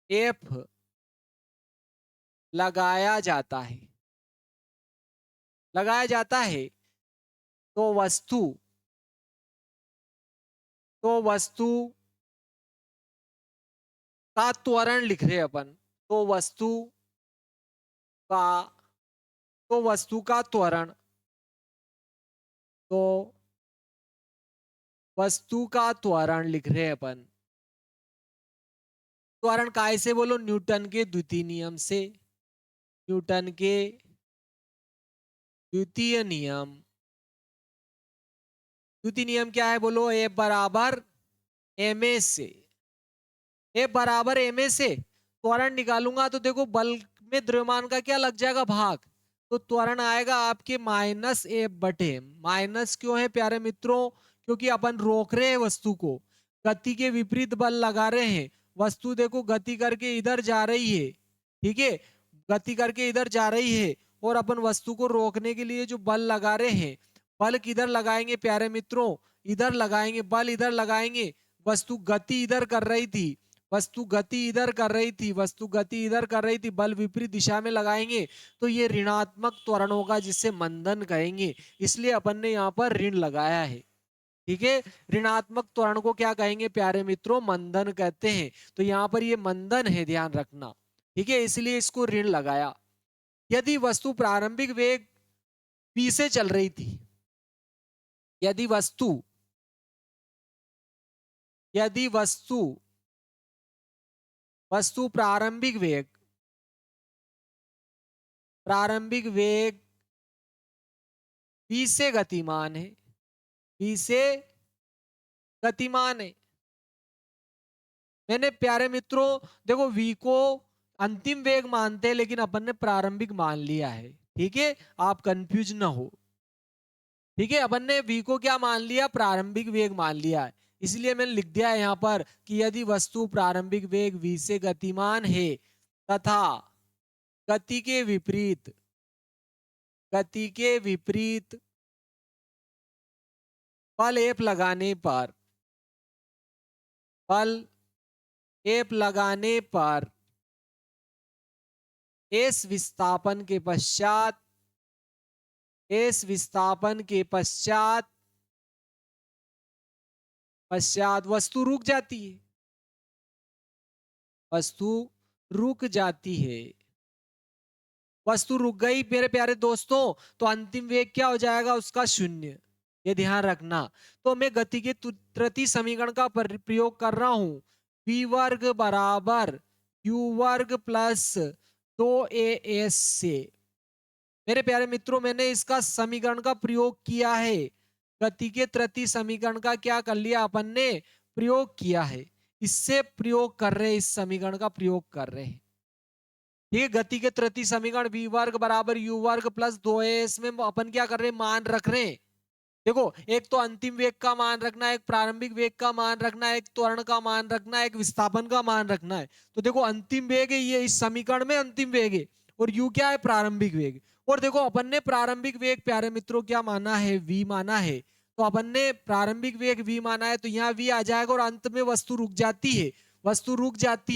F लगाया जाता है, तो वस्तु का त्वरण लिख रहे हैं अपन। तो का वस्तु का त्वरण, तो वस्तु का त्वरण लिख रहे हैं अपन। त्वरण काय से बोलो, न्यूटन के द्वितीय नियम से। न्यूटन के द्वितीय नियम क्या है बोलो, ए बराबर एम ए से। ए बराबर एम ए से त्वरण निकालूंगा तो देखो बल में द्रव्यमान का क्या लग जाएगा, भाग। तो त्वरण आएगा आपके माइनस एफ बटे एम। माइनस क्यों है प्यारे मित्रों, क्योंकि अपन रोक रहे हैं वस्तु को, गति के विपरीत बल लगा रहे हैं। वस्तु देखो गति करके इधर जा रही है, ठीक है, गति करके इधर जा रही है, और अपन वस्तु को रोकने के लिए जो बल लगा रहे हैं, बल किधर लगाएंगे प्यारे मित्रों, इधर लगाएंगे, बल इधर लगाएंगे। वस्तु गति इधर कर रही थी, बल विपरीत दिशा में लगाएंगे तो ये ऋणात्मक त्वरण होगा, जिससे मंदन कहेंगे। इसलिए अपन ने यहाँ पर ऋण लगाया है, ठीक है। ऋणात्मक त्वरण को क्या कहेंगे प्यारे मित्रों, मंदन कहते हैं। तो यहाँ पर ये मंदन है, ध्यान रखना, ठीक है, इसलिए इसको ऋण लगाया। यदि वस्तु प्रारंभिक वेग v से चल रही थी, यदि वस्तु प्रारंभिक वेग v से गतिमान है, मैंने प्यारे मित्रों देखो v को अंतिम वेग मानते हैं, लेकिन अपन ने प्रारंभिक मान लिया है, ठीक है, आप कंफ्यूज ना हो, ठीक है। अपन ने v को क्या मान लिया, प्रारंभिक वेग मान लिया है। इसलिए मैंने लिख दिया है यहाँ पर कि यदि वस्तु प्रारंभिक वेग v से गतिमान है तथा गति के विपरीत बल F लगाने पर इस विस्थापन के पश्चात वस्तु रुक जाती है। वस्तु रुक गई मेरे प्यारे दोस्तों, तो अंतिम वेग क्या हो जाएगा, उसका शून्य, ये ध्यान रखना। तो मैं गति के तृतीय समीकरण का प्रयोग कर रहा हूं, v वर्ग बराबर u वर्ग प्लस 2as से। मेरे प्यारे मित्रों मैंने इसका समीकरण का प्रयोग किया है, गति के तृतीय समीकरण का क्या कर लिया अपन ने, प्रयोग किया है। इससे प्रयोग कर रहे हैं, इस समीकरण का प्रयोग कर रहे हैं, ठीक है। गति के तृतीय समीकरण v वर्ग बराबर u वर्ग प्लस 2as में अपन क्या कर रहे हैं, मान रख रहे हैं। देखो एक तो अंतिम वेग का मान रखना है, एक प्रारंभिक वेग का मान रखना है, एक त्वरण का मान रखना है, एक विस्थापन का मान रखना है। तो देखो अंतिम वेग है ये, इस समीकरण में अंतिम वेग है, और u क्या है, प्रारंभिक वेग। और देखो अपन ने प्रारंभिक वेग प्यारे मित्रों क्या माना है, v माना है। तो अपन ने प्रारंभिक वेग v माना है, तो यहाँ v आ जाएगा, और अंत में वस्तु रुक जाती है,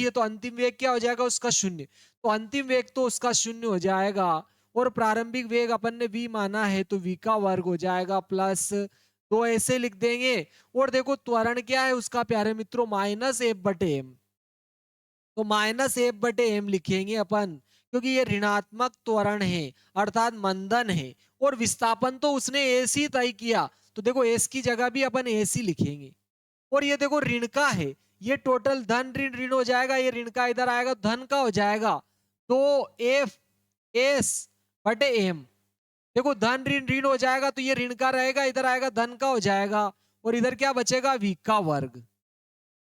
तो अंतिम वेग क्या हो जाएगा, उसका शून्य। तो अंतिम वेग तो उसका शून्य हो जाएगा, और प्रारंभिक वेग अपन ने v माना है, तो v का वर्ग हो जाएगा प्लस 2 ऐसे लिख देंगे। और देखो त्वरण क्या है उसका प्यारे मित्रों, माइनस एफ बटे एम। तो माइनस एफ बटे एम लिखेंगे अपन, क्योंकि ये ऋणात्मक त्वरण है अर्थात मंदन है, और विस्थापन तो उसने एस ही तय किया, तो देखो एस की जगह भी अपन एस ही लिखेंगे। और ये देखो ऋण का है, ये टोटल धन ऋण ऋण हो जाएगा, ये ऋण का इधर आएगा धन का हो जाएगा, तो एफ एस बटे एम। देखो धन ऋण ऋण हो जाएगा तो ये ऋण का रहेगा, इधर आएगा धन का हो जाएगा, और इधर क्या बचेगा v का वर्ग।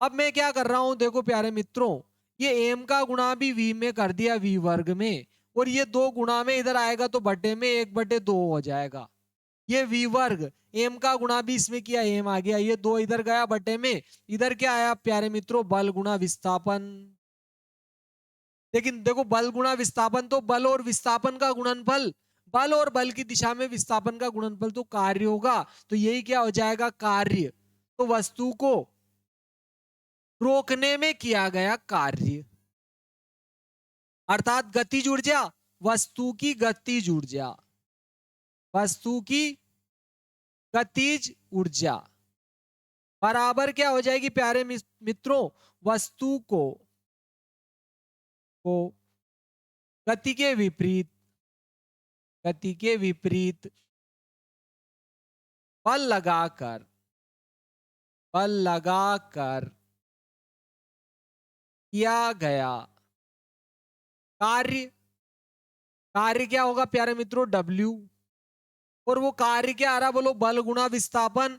अब मैं क्या कर रहा हूं, देखो प्यारे मित्रों, ये m का गुणा भी v में कर दिया v वर्ग में, और ये दो गुणा में इधर आएगा तो बटे में 1/2 हो जाएगा। ये v वर्ग m का गुणा भी इसमें किया, m आ गया, ये 2 इधर गया बटे में, इधर क्या आया प्यारे मित्रों, बल गुणा विस्थापन। लेकिन देखो बल गुणा विस्थापन तो बल और विस्थापन का गुणनफल, बल और बल की दिशा में विस्थापन का गुणनफल तो कार्य होगा, तो यही क्या हो जाएगा, कार्य। तो वस्तु को रोकने में किया गया कार्य, अर्थात गतिज ऊर्जा, वस्तु की गतिज ऊर्जा, वस्तु की गतिज ऊर्जा बराबर क्या हो जाएगी प्यारे मित्रों, वस्तु को गति के विपरीत, गति के विपरीत बल लगाकर, बल लगाकर किया गया कार्य, कार्य क्या होगा प्यारे मित्रों, W। और वो कार्य क्या आ रहा, बोलो बल गुणा विस्थापन,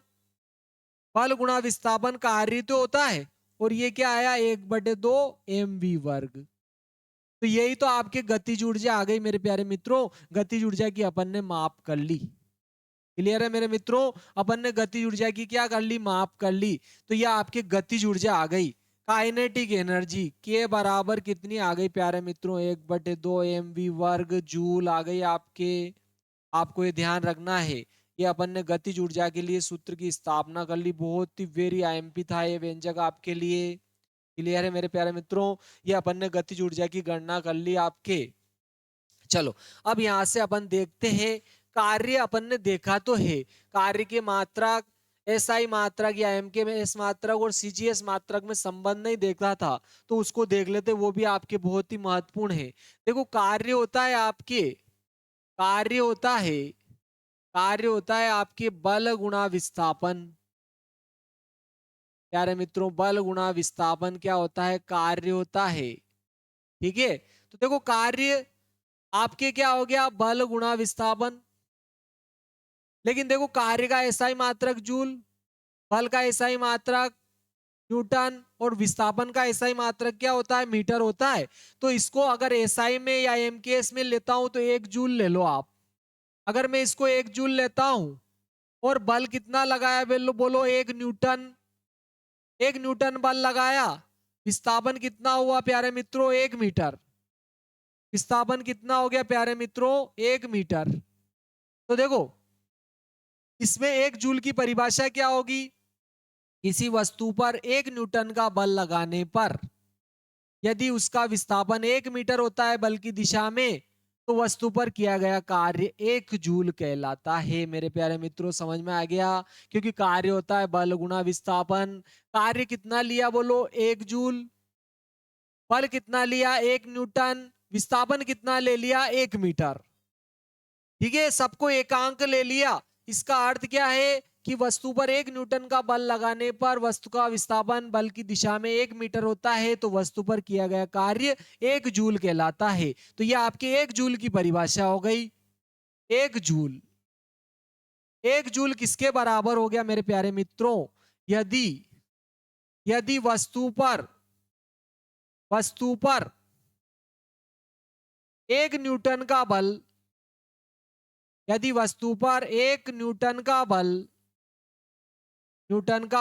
बल गुणा विस्थापन कार्य तो होता है, और ये क्या आया 1/2 mv वर्ग। तो यही तो आपके गतिज ऊर्जा आ गई मेरे प्यारे मित्रों, गतिज ऊर्जा की अपन ने माप कर ली। क्लियर है मेरे मित्रों, अपन ने गतिज ऊर्जा की क्या कर ली, माप कर ली। तो ये आपकी गतिज ऊर्जा आ गई। काइनेटिक एनर्जी के बराबर कितनी आ गई प्यारे मित्रों, 1/2 mv वर्ग जूल आ गई आपके। आपको ये ध्यान रखना है, ये अपन ने गतिज ऊर्जा के लिए सूत्र की स्थापना कर ली, बहुत ही वेरी आईएमपी था ये व्यंजक आपके लिए। क्लियर है मेरे प्यारे मित्रों, ये अपन ने गतिज ऊर्जा की गणना कर ली आपके। चलो अब यहां से अपन देखते हैं, कार्य अपन ने देखा तो है, कार्य के मात्रक एसआई मात्रक या एम के में एस मात्रक और सीजीएस मात्रक में संबंध नहीं देखा था, तो उसको देख लेते, वो भी आपके बहुत ही महत्वपूर्ण है। देखो कार्य होता है आपके, कार्य होता है, कार्य होता है आपके बल गुणा विस्थापन। प्यारे मित्रों बल गुणा विस्थापन क्या होता है, कार्य होता है। ठीक है, तो देखो कार्य आपके क्या हो गया, बल गुणा विस्थापन। लेकिन देखो कार्य का एसआई मात्रक जूल, बल का एसआई मात्रक न्यूटन, और विस्थापन का एसआई मात्रक क्या होता है, मीटर होता है। तो इसको अगर एसआई में या एमकेएस में लेता हूं तो 1 जूल ले लो आप। अगर मैं इसको 1 जूल लेता हूं, और बल कितना लगाया बोलो, बोलो 1 न्यूटन, 1 न्यूटन बल लगाया, विस्थापन कितना हुआ प्यारे मित्रों, 1 मीटर। विस्थापन कितना हो गया प्यारे मित्रों, 1 मीटर। तो देखो इसमें 1 जूल की परिभाषा क्या होगी, किसी वस्तु पर 1 न्यूटन का बल लगाने पर यदि उसका विस्थापन 1 मीटर होता है बल की दिशा में, तो वस्तु पर किया गया कार्य 1 जूल कहलाता है। मेरे प्यारे मित्रों समझ में आ गया, क्योंकि कार्य होता है बल गुणा विस्थापन। कार्य कितना लिया बोलो, 1 जूल, बल कितना लिया 1 न्यूटन, विस्थापन कितना ले लिया 1 मीटर। ठीक है, सबको एकांक ले लिया। इसका अर्थ क्या है कि वस्तु पर 1 न्यूटन का बल लगाने पर वस्तु का विस्थापन बल की दिशा में 1 मीटर होता है, तो वस्तु पर किया गया कार्य 1 जूल कहलाता है। तो यह आपके 1 जूल की परिभाषा हो गई। 1 जूल, 1 जूल किसके बराबर हो गया मेरे प्यारे मित्रों, यदि यदि वस्तु पर 1 न्यूटन का बल, यदि वस्तु पर 1 न्यूटन का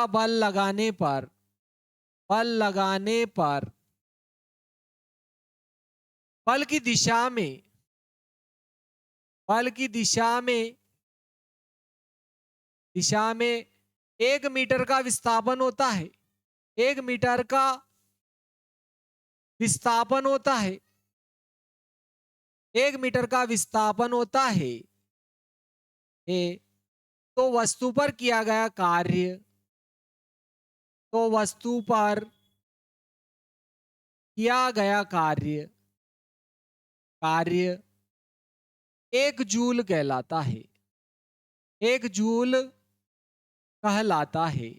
बल लगाने पर, बल लगाने पर बल की दिशा में, बल की दिशा में 1 मीटर का विस्थापन होता है, 1 मीटर का विस्थापन होता है, 1 मीटर का विस्थापन होता है, तो वस्तु पर किया गया कार्य, तो वस्तु पर किया गया कार्य कार्य 1 जूल कहलाता है। 1 जूल कहलाता है।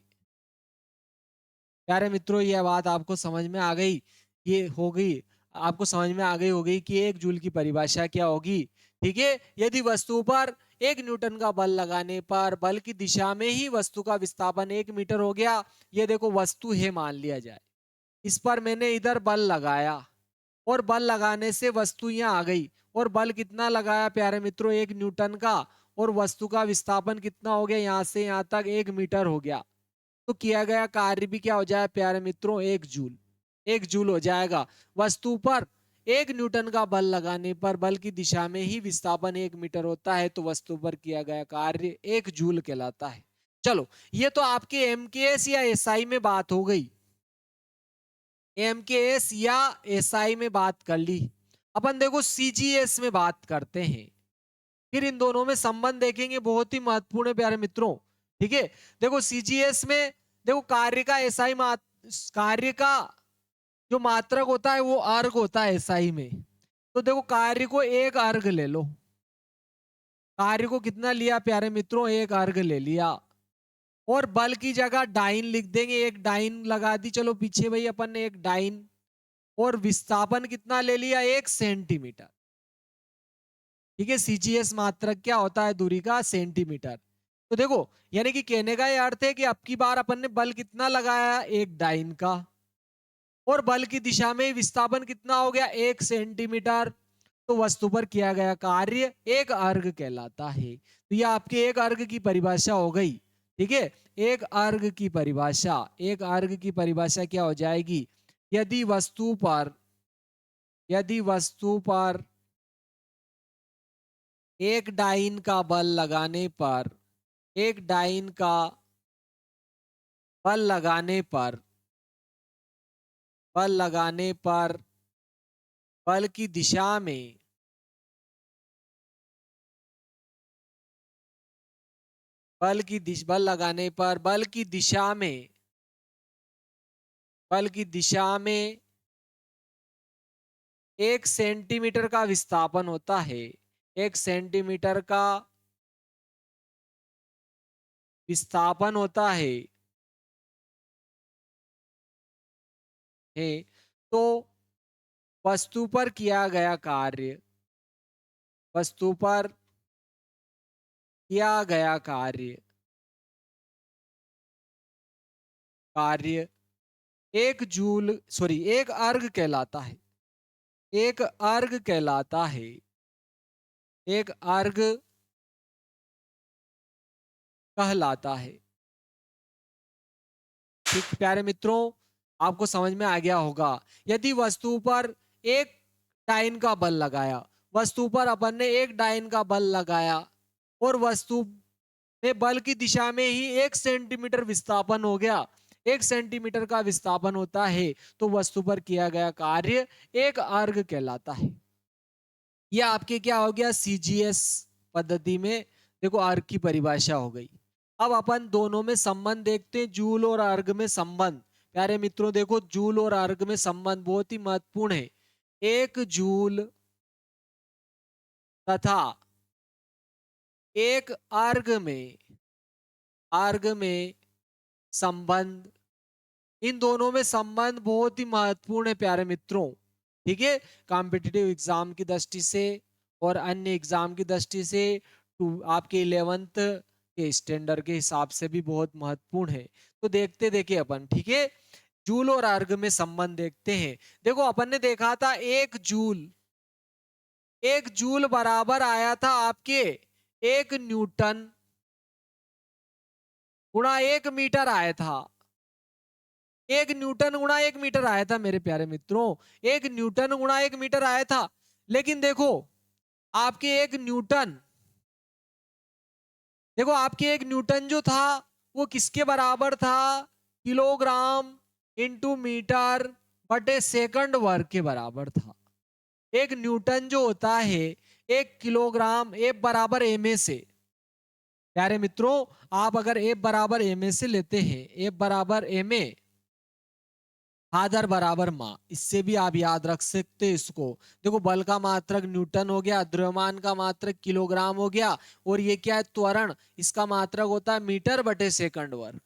प्यारे मित्रों, यह बात आपको समझ में आ गई, ये हो गई, आपको समझ में आ गई होगी कि 1 जूल की परिभाषा क्या होगी। ठीक है, यदि वस्तु पर 1 न्यूटन का बल लगाने पर बल की दिशा में ही वस्तु का विस्थापन 1 मीटर हो गया। ये देखो वस्तु है मान लिया जाए, इस पर मैंने इधर बल लगाया और बल लगाने से वस्तु यहाँ आ गई, और बल कितना लगाया प्यारे मित्रों, 1 न्यूटन का, और वस्तु का विस्थापन कितना हो गया, यहाँ से यहाँ तक 1 मीटर हो गया। तो किया गया कार्य भी क्या हो जाए प्यारे मित्रों, 1 जूल। 1 जूल हो जाएगा। वस्तु पर 1 न्यूटन का बल लगाने पर बल की दिशा में ही विस्थापन 1 मीटर होता है, तो वस्तु पर किया गया कार्य 1 जूल कहलाता है। चलो, ये तो आपके एमकेएस या एसआई में बात हो गई। एमकेएस या एसआई में बात कर ली। अपन देखो सीजीएस में बात करते हैं, फिर इन दोनों में संबंध देखेंगे, बहुत ही महत्वपूर्ण है प्यारे मित्रों। ठीक है, देखो सीजीएस में देखो कार्य का एसआई कार्य का जो मात्रक होता है वो अर्ग होता है एसआई में। तो देखो कार्य को 1 अर्ग ले लो। कार्य को कितना लिया प्यारे मित्रों, 1 अर्ग ले लिया, और बल की जगह डाइन लिख देंगे, एक डाइन लगा दी। चलो पीछे भाई अपन ने एक डाइन, और विस्थापन कितना ले लिया, 1 सेंटीमीटर। ठीक है, सीजीएस मात्रक क्या होता है, दूरी का सेंटीमीटर। तो देखो यानी कि कहने का ये अर्थ है कि अब की बार अपन ने बल कितना लगाया, एक डाइन का, और बल की दिशा में विस्थापन कितना हो गया, 1 सेंटीमीटर। तो वस्तु पर किया गया कार्य 1 अर्ग कहलाता है। तो यह आपके 1 अर्ग की परिभाषा हो गई। ठीक है, 1 अर्ग की परिभाषा, 1 अर्ग की परिभाषा क्या हो जाएगी, यदि वस्तु पर 1 डाइन का बल लगाने पर, 1 डाइन का बल लगाने पर बल की दिशा में बल लगाने पर बल की दिशा में 1 सेंटीमीटर का विस्थापन होता है। 1 सेंटीमीटर का विस्थापन होता है, तो वस्तु पर किया गया कार्य, वस्तु पर किया गया कार्य 1 अर्ग कहलाता है। 1 अर्ग कहलाता है। 1 अर्ग कहलाता है। ठीक प्यारे मित्रों, आपको समझ में आ गया होगा। यदि वस्तु पर 1 डाइन का बल लगाया, वस्तु पर अपन ने 1 डाइन का बल लगाया, और वस्तु में बल की दिशा में ही 1 सेंटीमीटर विस्थापन हो गया, 1 सेंटीमीटर का विस्थापन होता है, तो वस्तु पर किया गया कार्य 1 अर्ग कहलाता है। यह आपके क्या हो गया, सीजीएस पद्धति में देखो अर्ग की परिभाषा हो गई। अब अपन दोनों में संबंध देखते हैं, जूल और अर्ग में संबंध। प्यारे मित्रों देखो, जूल और अर्ग में संबंध बहुत ही महत्वपूर्ण है। 1 जूल तथा 1 अर्ग में संबंध, इन दोनों में संबंध बहुत ही महत्वपूर्ण है प्यारे मित्रों। ठीक है, कॉम्पिटिटिव एग्जाम की दृष्टि से और अन्य एग्जाम की दृष्टि से, आपके 11th के स्टैंडर्ड के हिसाब से भी बहुत महत्वपूर्ण है। तो देखते अपन, ठीक है, जूल और अर्ग में संबंध देखते हैं। देखो अपन ने देखा था 1 जूल बराबर आया था आपके 1 न्यूटन गुणा 1 मीटर आया था। 1 न्यूटन गुणा 1 मीटर आया था मेरे प्यारे मित्रों, 1 न्यूटन गुणा 1 मीटर आया था। लेकिन देखो आपके 1 न्यूटन, देखो आपके 1 न्यूटन जो था वो किसके बराबर था, किलोग्राम इंटू मीटर बटे सेकंड वर्ग के बराबर था। 1 न्यूटन जो होता है 1 किलोग्राम, F बराबर ma से। प्यारे मित्रों, आप अगर F बराबर ma से लेते हैं, F बराबर ma, फादर बराबर माँ, इससे भी आप याद रख सकते हैं इसको। देखो बल का मात्रक न्यूटन हो गया, द्रव्यमान का मात्रक किलोग्राम हो गया, और ये क्या है त्वरण, इसका मात्रक होता है मीटर बटे सेकंड वर्ग।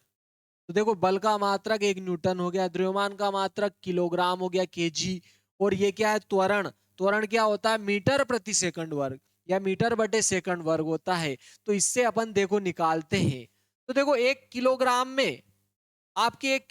तो देखो बल का मात्रक 1 न्यूटन हो गया, द्रव्यमान का मात्रक किलोग्राम हो गया केजी, और ये क्या है त्वरण, त्वरण क्या होता है मीटर प्रति सेकंड वर्ग या मीटर बटे सेकंड वर्ग होता है। तो इससे अपन देखो निकालते हैं। तो देखो 1 किलोग्राम में, आपके 1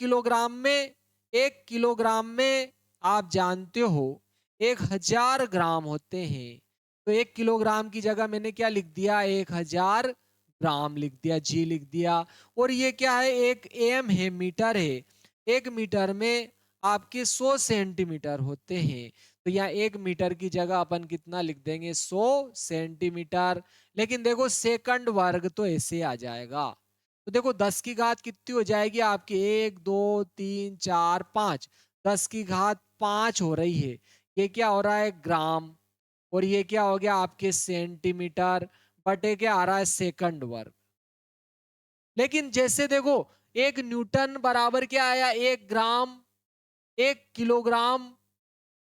किलोग्राम में आप जानते हो 1000 ग्राम होते हैं। तो 1 किलोग्राम की जगह मैंने क्या लिख दिया, 1000 ग्राम लिख दिया, जी लिख दिया। और ये क्या है, एक एम है, मीटर है। 1 मीटर में आपके 100 सेंटीमीटर होते हैं। तो यहाँ 1 मीटर की जगह अपन कितना लिख देंगे, 100 सेंटीमीटर। लेकिन देखो सेकंड वर्ग तो ऐसे आ जाएगा। तो देखो 10 की घात कितनी हो जाएगी आपकी, 1 2 3 4 5, 10 की घात 5 हो रही है। ये क्या हो रहा है, ग्राम, और ये क्या हो गया आपके सेंटीमीटर बटे क्या आ रहा है, सेकंड वर्ग। लेकिन जैसे देखो 1 न्यूटन बराबर क्या आया, 1 ग्राम, 1 किलोग्राम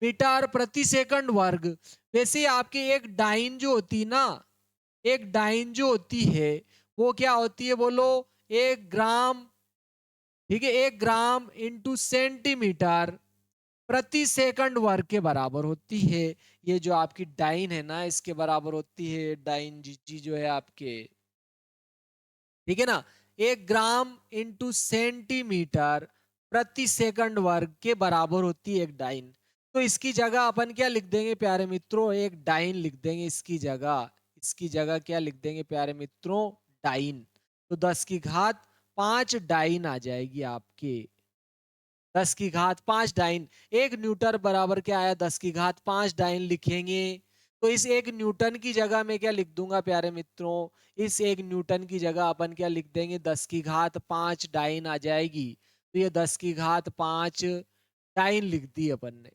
मीटर प्रति सेकंड वर्ग। वैसे ही आपकी एक डाइन जो होती ना, एक डाइन जो होती है वो क्या होती है बोलो, 1 ग्राम, ठीक है, 1 ग्राम इंटू सेंटीमीटर प्रति सेकंड वर्ग के बराबर होती है। ये जो आपकी डाइन है ना, इसके बराबर होती है डाइन जी, जी जो है आपके, ठीक है ना, 1 ग्राम इंटू सेंटीमीटर प्रति सेकंड वर्ग के बराबर होती है एक डाइन। तो इसकी जगह अपन क्या लिख देंगे प्यारे मित्रों, एक डाइन लिख देंगे इसकी जगह। इसकी जगह क्या लिख देंगे प्यारे मित्रों, डाइन। तो 10 की घात 5 डाइन आ जाएगी आपके, 10 की घात 5 डाइन। 1 न्यूटन बराबर क्या आया, 10 की घात 5 डाइन लिखेंगे। तो इस 1 न्यूटन की जगह मैं क्या लिख दूंगा प्यारे मित्रों, इस 1 न्यूटन की जगह अपन क्या लिख देंगे, 10 की घात 5 डाइन आ जाएगी। तो ये 10 की घात 5 डाइन लिख दी अपन ने,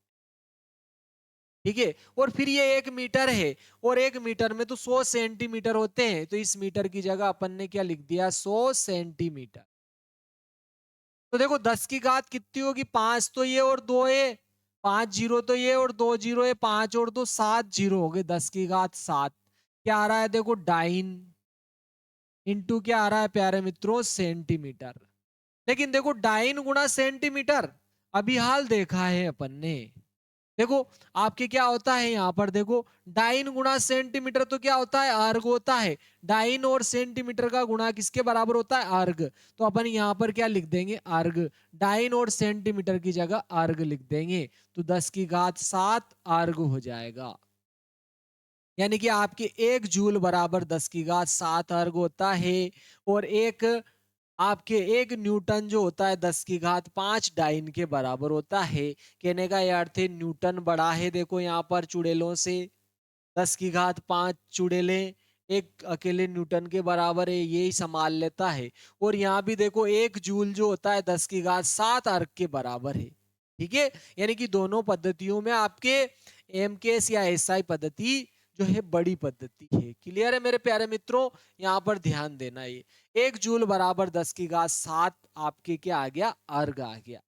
ठीक है। और फिर ये 1 मीटर है, और 1 मीटर में तो 100 सेंटीमीटर होते हैं। तो इस मीटर की जगह अपन ने क्या लिख दिया, 100 सेंटीमीटर। तो देखो 10 की घात कितनी होगी, 5 तो ये और 2 है, 5 जीरो तो ये और 2 जीरो है, 5 और 2 7 जीरो हो गए, 10 की घात 7। क्या आ रहा है देखो, डाइन इंटू क्या आ रहा है प्यारे मित्रों, सेंटीमीटर। लेकिन देखो डाइन गुणा सेंटीमीटर अभी हाल देखा है अपन ने। देखो आपके क्या होता है यहाँ पर, देखो डाइन गुणा सेंटीमीटर तो क्या होता है, अर्ग होता है। डाइन और सेंटीमीटर का गुणा किसके बराबर होता है, अर्ग। तो अपन यहाँ पर क्या लिख देंगे, अर्ग। डाइन और सेंटीमीटर की जगह अर्ग लिख देंगे। तो 10 की घात 7 अर्ग हो जाएगा। यानी कि आपके 1 जूल बराबर 10 की घात 7 अर्ग होता है। और एक आपके 1 न्यूटन जो होता है 10 की घात 5 डाइन के बराबर होता है। कहने का यह अर्थ है न्यूटन बड़ा है, देखो यहाँ पर चुड़ेलों से 10 की घात 5 चुड़ेले एक अकेले न्यूटन के बराबर है, ये ही संभाल लेता है। और यहाँ भी देखो 1 जूल जो होता है 10 की घात 7 अर्ग के बराबर है, ठीक है। यानी कि दोनों पद्धतियों में आपके एमकेएस या एसआई पद्धति जो है बड़ी पद्धति है। क्लियर है मेरे प्यारे मित्रों, यहाँ पर ध्यान देना। ये 1 जूल बराबर 10 की घात 7 आपके क्या आ गया, अर्ग आ गया।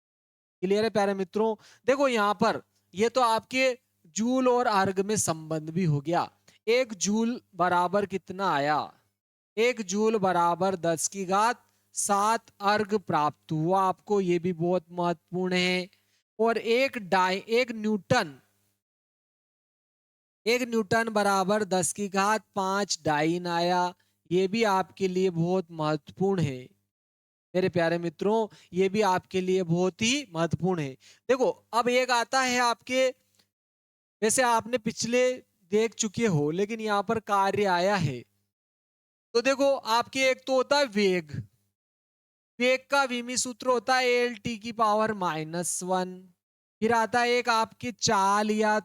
क्लियर है प्यारे मित्रों। देखो यहाँ पर ये तो आपके जूल और अर्ग में संबंध भी हो गया। 1 जूल बराबर कितना आया, 1 जूल बराबर 10 की घात 7 अर्ग प्राप्त हुआ आपको, ये भी बहुत महत्वपूर्ण है। और एक न्यूटन बराबर 10 की घात 5 डाइन आया, ये भी आपके लिए बहुत महत्वपूर्ण है मेरे प्यारे मित्रों, ये भी आपके लिए बहुत ही महत्वपूर्ण है। देखो अब एक आता है आपके, वैसे आपने पिछले देख चुके हो लेकिन यहाँ पर कार्य आया है। तो देखो आपके एक तो होता है वेग, वेग का विमी सूत्र होता है एल टी की पावर -1। फिर आता है एक आपके चाल या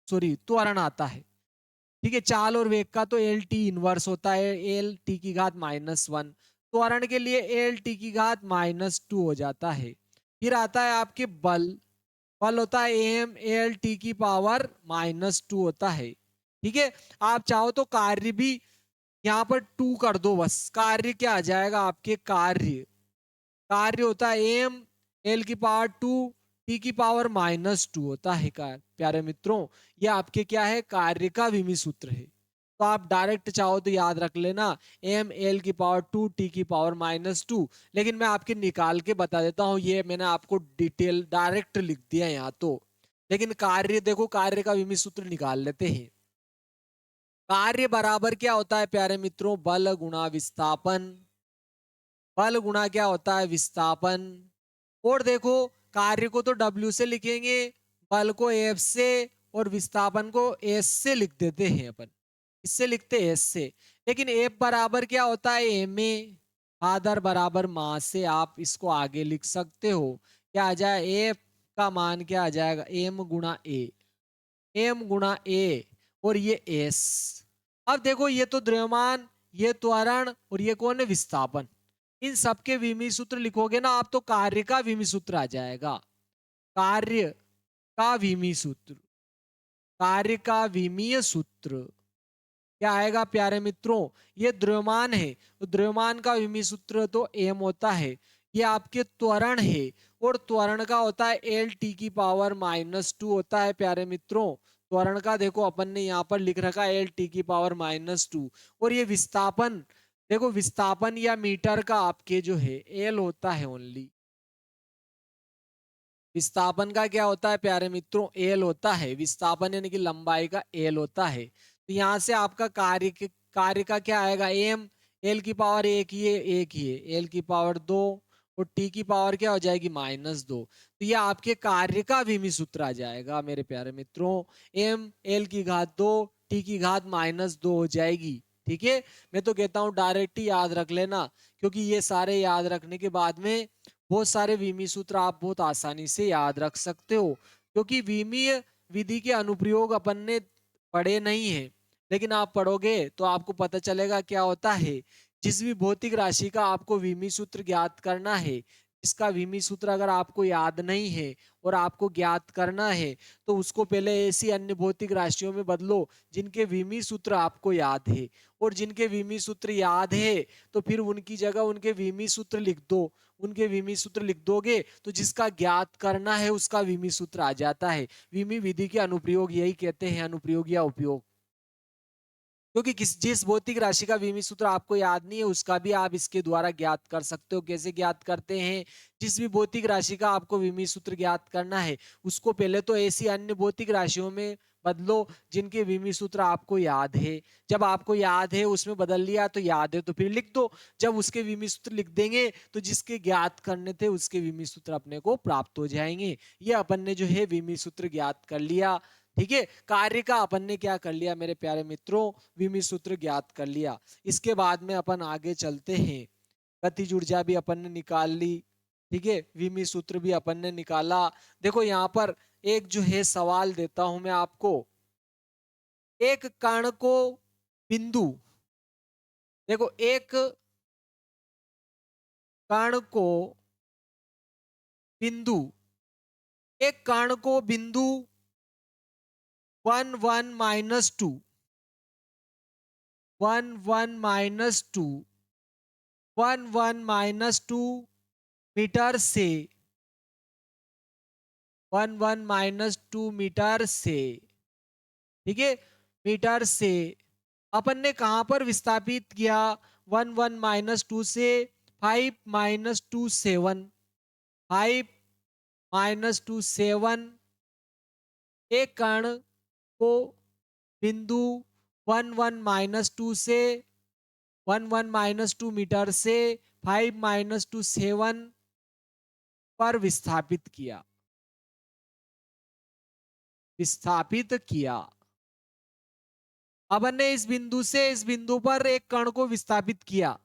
सॉरी त्वरण आता है, ठीक है। चाल और वेग का तो एल टी इनवर्स होता है, एल टी की घात -1। त्वरण के लिए एल टी की घात -2 हो जाता है। फिर आता है आपके बल, बल होता है एम एल टी की पावर -2 होता है, ठीक है। आप चाहो तो कार्य भी यहाँ पर 2 कर दो, बस कार्य क्या आ जाएगा आपके, कार्य, कार्य होता है एम एल की पावर 2 टी की पावर -2 होता है प्यारे मित्रों। ये आपके क्या है, कार्य का विमी सूत्र है। तो आप डायरेक्ट चाहो तो याद रख लेना ml⁻2 टी की पावर -2, लेकिन मैं आपके निकाल के बता देता हूँ। ये मैंने आपको डिटेल डायरेक्ट लिख दिया यहाँ तो, लेकिन कार्य देखो, कार्य का विमी सूत्र निकाल लेते हैं। कार्य बराबर क्या होता है प्यारे मित्रों, बल गुणा विस्थापन। बल गुणा क्या होता है, विस्थापन। और देखो, कार्य को तो W से लिखेंगे, बल को F से, और विस्थापन को S से लिख देते हैं अपन। इससे लिखते हैं S से। लेकिन F बराबर क्या होता है, ma। आदर बराबर मास से आप इसको आगे लिख सकते हो। क्या आ जाए, F का मान क्या आ जाएगा, m गुणा a। m गुणा a, और ये S। अब देखो, ये तो द्रव्यमान, ये त्वरण, और ये कौन है, विस्थापन। इन सबके विमी सूत्र लिखोगे ना आप, तो कार्य का विमी सूत्र आ जाएगा। कार्य का विमी सूत्र, कार्य का विमीय सूत्र क्या आएगा प्यारे मित्रों, ये द्रव्यमान है, तो द्रव्यमान का विमी सूत्र तो m होता है। ये आपके त्वरण है, और त्वरण का होता है एल टी की पावर -2 होता है प्यारे मित्रों। त्वरण का देखो अपन ने यहाँ पर लिख रखा है एल टी की पावर -2। और ये विस्थापन, देखो विस्थापन या मीटर का आपके जो है एल होता है ओनली। विस्थापन का क्या होता है प्यारे मित्रों, एल होता है। विस्थापन यानी कि लंबाई का एल होता है। तो यहाँ से आपका कार्य का क्या आएगा, एम। एल की पावर एक ही है, एक ही है, एल की पावर 2, और टी की पावर क्या हो जाएगी, -2। तो ये आपके कार्य का विमी सूत्र आ जाएगा मेरे प्यारे मित्रों। एम एल की घात 2, टी की घात -2 हो जाएगी। ठीक है, मैं तो कहता हूँ डायरेक्ट ही याद रख लेना, क्योंकि ये सारे याद रखने के बाद में बहुत सारे विमी सूत्र आप बहुत आसानी से याद रख सकते हो। क्योंकि विमीय विधि के अनुप्रयोग अपन ने पढ़े नहीं है, लेकिन आप पढ़ोगे तो आपको पता चलेगा क्या होता है। जिस भी भौतिक राशि का आपको विमी सूत्र ज्ञात करना है, इसका विमी सूत्र अगर आपको याद नहीं है और आपको ज्ञात करना है, तो उसको पहले ऐसी अन्य भौतिक राशियों में बदलो जिनके विमी सूत्र आपको याद है। और जिनके विमी सूत्र याद है, तो फिर उनकी जगह उनके विमी सूत्र लिख दो। उनके विमी सूत्र लिख दोगे तो जिसका ज्ञात करना है उसका विमी सूत्र आ जाता है। विमी विधि के अनुप्रयोग यही कहते हैं, अनुप्रयोग या उपयोग। क्योंकि जिस भौतिक राशि का विमी सूत्र आपको याद नहीं है, उसका भी आप इसके द्वारा ज्ञात कर सकते हो। कैसे ज्ञात करते हैं, जिस भी भौतिक राशि का आपको विमी सूत्र ज्ञात करना है, उसको पहले तो ऐसी अन्य भौतिक राशियों में बदलो जिनके विमी सूत्र आपको याद है। जब आपको याद है उसमें बदल लिया तो याद है तो फिर लिख दो। जब उसके विमी सूत्र लिख देंगे तो जिसके ज्ञात करने थे उसके विमी सूत्र अपने को प्राप्त हो जाएंगे। ये अपन ने जो है विमी सूत्र ज्ञात कर लिया। ठीक है, कार्य का अपन ने क्या कर लिया मेरे प्यारे मित्रों, विमी सूत्र ज्ञात कर लिया। इसके बाद में अपन आगे चलते हैं। गतिज ऊर्जा भी अपन ने निकाल ली। ठीक है, विमी सूत्र भी अपन ने निकाला। देखो यहाँ पर एक जो है सवाल देता हूं मैं आपको। एक कण को बिंदु, देखो एक कण को बिंदु, एक कण को बिंदु 1 1 - 2, 1 1 - 2, 1 1 - 2 मीटर से, 1 1 - 2 मीटर से, ठीक है, मीटर से अपन ने कहां पर विस्थापित किया, 1 1 - 2 से 5 - 2 7, 5 - 2 7। एक कण को बिंदु 1 1 - 2 से, 1 1 - 2 मीटर से 5 - 2 7 पर विस्थापित किया, विस्थापित किया। अपन ने इस बिंदु से इस बिंदु पर एक कण को विस्थापित किया।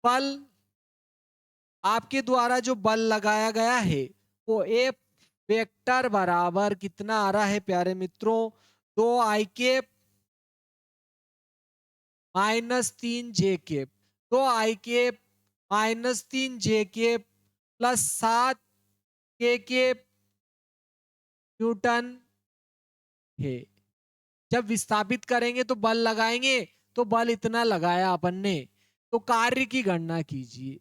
बल, आपके द्वारा जो बल लगाया गया है वो एफ वेक्टर बराबर कितना आ रहा है प्यारे मित्रों, 2 i -3 j, 2 i -3 j plus 7 k Newton है। जब विस्थापित करेंगे तो बल लगाएंगे, तो बल इतना लगाया अपन ने। तो कार्य की गणना कीजिए,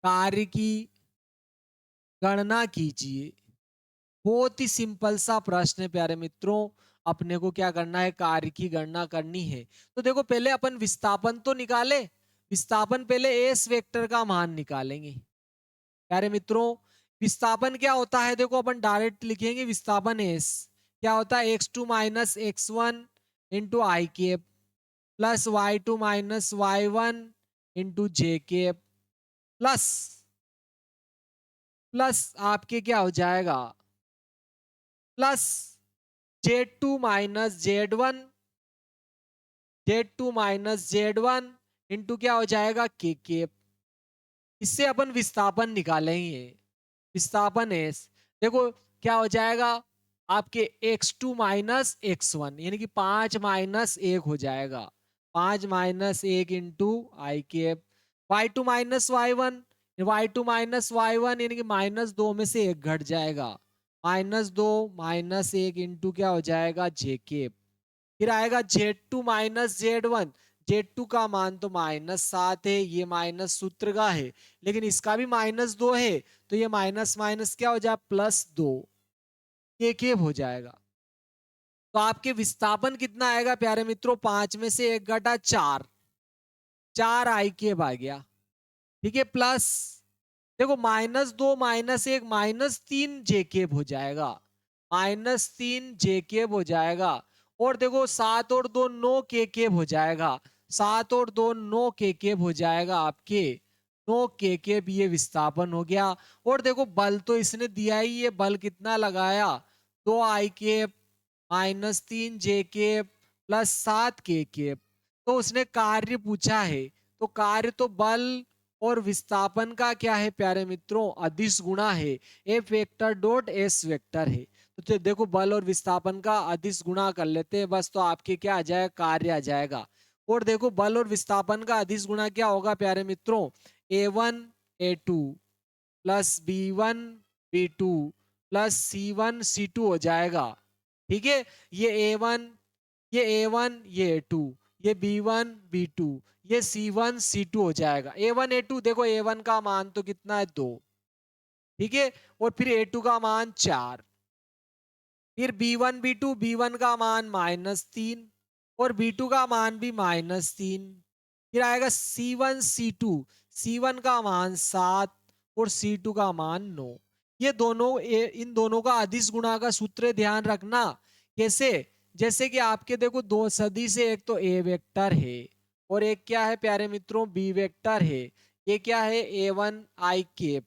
कार्य की गणना कीजिए। बहुत ही सिंपल सा प्रश्न है प्यारे मित्रों। अपने को क्या करना है, कार्य की गणना करनी है। तो देखो पहले अपन विस्थापन तो निकाले। विस्थापन पहले एस वेक्टर का मान निकालेंगे प्यारे मित्रों। विस्थापन क्या होता है, देखो अपन डायरेक्ट लिखेंगे विस्थापन एस क्या होता है, x2 minus x one into i cap plus y2 minus y one into j cap plus plus आपके क्या हो जाएगा, plus Z2 minus Z1 into क्या हो जाएगा के केप। इससे अपन विस्थापन निकालेंगे। विस्थापन एस देखो क्या हो जाएगा, आपके x2 माइनस एक्स वन यानी कि 5 माइनस एक हो जाएगा। 5 माइनस एक into i cap, y2 minus y one यानी कि -2 में से एक घट जाएगा। -2 माइनस एक इंटू क्या हो जाएगा जे केप। फिर आएगा Z2 माइनस Z1। Z2 का मान तो -7 है, ये माइनस सूत्र का है, लेकिन इसका भी -2 है, तो ये माइनस माइनस क्या हो जाए +2, एक हो जाएगा। तो आपके विस्थापन कितना आएगा प्यारे मित्रों, 5 में से एक घटा 4, 4 आई केब आ गया। ठीक है, प्लस देखो -2 -1 -3 जे केब हो जाएगा, -3 जे केब हो जाएगा। और देखो 7 और 2 9 के केब हो जाएगा, 7 और 2 9 के केब हो जाएगा आपके 9 के केब। ये विस्थापन हो गया। और देखो बल तो इसने दिया ही, ये बल कितना लगाया, 2 आई केब -3 जे केब प्लस 7 के केब। तो उसने कार्य पूछा है, तो कार्य तो बल और विस्थापन का क्या है प्यारे मित्रों, अदिश गुणा है। F vector dot S vector है। तो देखो बल और विस्थापन का अदिश गुणा कर लेते हैं बस, तो आपके क्या आ जाएगा, कार्य आ जाएगा। और देखो बल और विस्थापन का अदिश गुणा क्या होगा प्यारे मित्रों, A1 A2 plus B1 B2 plus C1 C2 हो जाएगा। ठीक है, ये A1 ये A1 ये A2 ये B1 B2 ये C1 C2 हो जाएगा। A1 A2 देखो A1 का मान तो कितना है 2, ठीक है, और फिर A2 का मान 4, फिर B1 B2 B1 का मान -3 और B2 का मान भी -3। फिर आएगा C1 C2, C1 का मान 7 और C2 का मान 9। ये दोनों इन दोनों का अदिश गुणा का सूत्र ध्यान रखना। कैसे, जैसे कि आपके देखो दो सदिश है, एक तो ए वेक्टर है और एक क्या है प्यारे मित्रों बी वेक्टर है। ये क्या है A1 आई केप,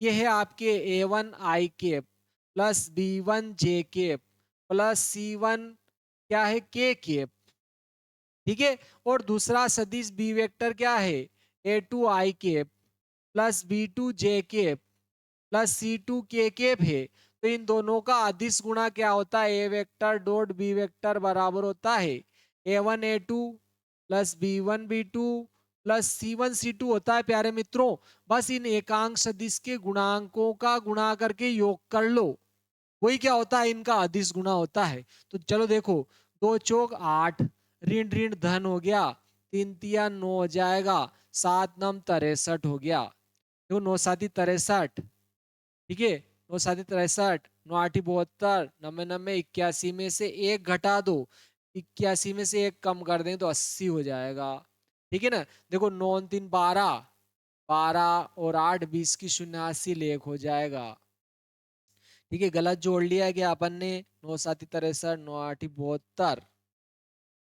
ये है आपके A1 i cap plus B1 j cap plus C1 क्या है के केप। ठीक है, और दूसरा सदिश बी वेक्टर क्या है A2 i cap plus B2 j cap plus C2 k cap है। तो इन दोनों का अदिश गुणा क्या होता है, ए वेक्टर डॉट बी वेक्टर बराबर होता है A1 A2 plus B1 B2 plus C1 C2 होता है प्यारे मित्रों। बस इन एकांक सदिश के गुणांकों का गुणा करके योग कर लो, वही क्या होता है, इनका अदिश गुणा होता है। तो चलो देखो, 2 चौक 8, ऋण ऋण धन हो गया, 3 तिया 9 हो जाएगा, 7 नम 63 हो गया। देखो 9 साती 63, ठीक है, 9 साती 63, 9 आठी 72, 9 9 81 में से एक घटा दो, 81 में से एक कम कर दें तो 80 हो जाएगा। ठीक है ना, देखो 9 3 12, 12 और 8 20 की 89 लेख हो जाएगा। ठीक है, गलत जोड़ लिया गया अपन ने, 9 साती 63, 9 आठी 72,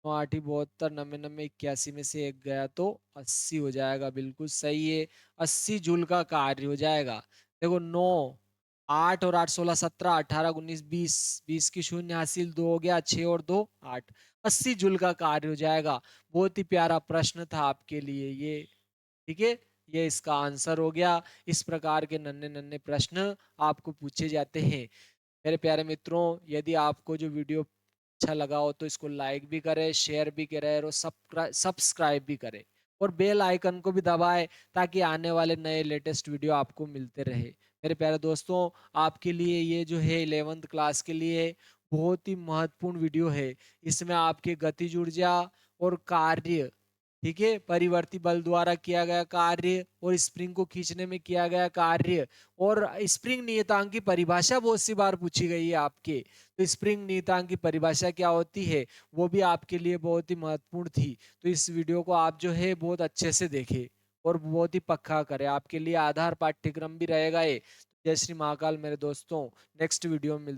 9 आठी 72, 9 9 81 में से एक गया तो 80 हो जाएगा, बिल्कुल सही है। 80 जूल का कार्य हो जाएगा। देखो 9 8 और 8 16 17 18 19 20, 20 की शून्य हासिल 2 हो गया, 6 और 2 8, 80 जूल का कार्य हो जाएगा। बहुत ही प्यारा प्रश्न था आपके लिए ये। ठीक है, ये इसका आंसर हो गया। इस प्रकार के नन्हे नन्हे प्रश्न आपको पूछे जाते हैं। मेरे प्यारे मित्रों, यदि आपको जो वीडियो अच्छा लगा हो तो इसको लाइक भी करें, शेयर भी करें और सब्सक्राइब भी करें और बेल आइकन को भी दबाएं ताकि आने वाले नए लेटेस्ट वीडियो आपको मिलते रहे। मेरे प्यारे दोस्तों, आपके लिए ये जो है 11th क्लास के लिए बहुत ही महत्वपूर्ण वीडियो है। इसमें आपके गतिज ऊर्जा और कार्य ठीक है, परिवर्ती बल द्वारा किया गया कार्य और स्प्रिंग को खींचने में किया गया कार्य और स्प्रिंग नियतांक की परिभाषा बहुत सी बार पूछी गई है आपके। तो स्प्रिंग नियतांक की परिभाषा क्या होती है वो भी आपके लिए बहुत ही महत्वपूर्ण थी। तो इस वीडियो को आप जो है बहुत अच्छे से देखें और बहुत ही पक्का करें, आपके लिए आधार पाठ्यक्रम भी रहेगा ये। जय श्री महाकाल मेरे दोस्तों, नेक्स्ट वीडियो में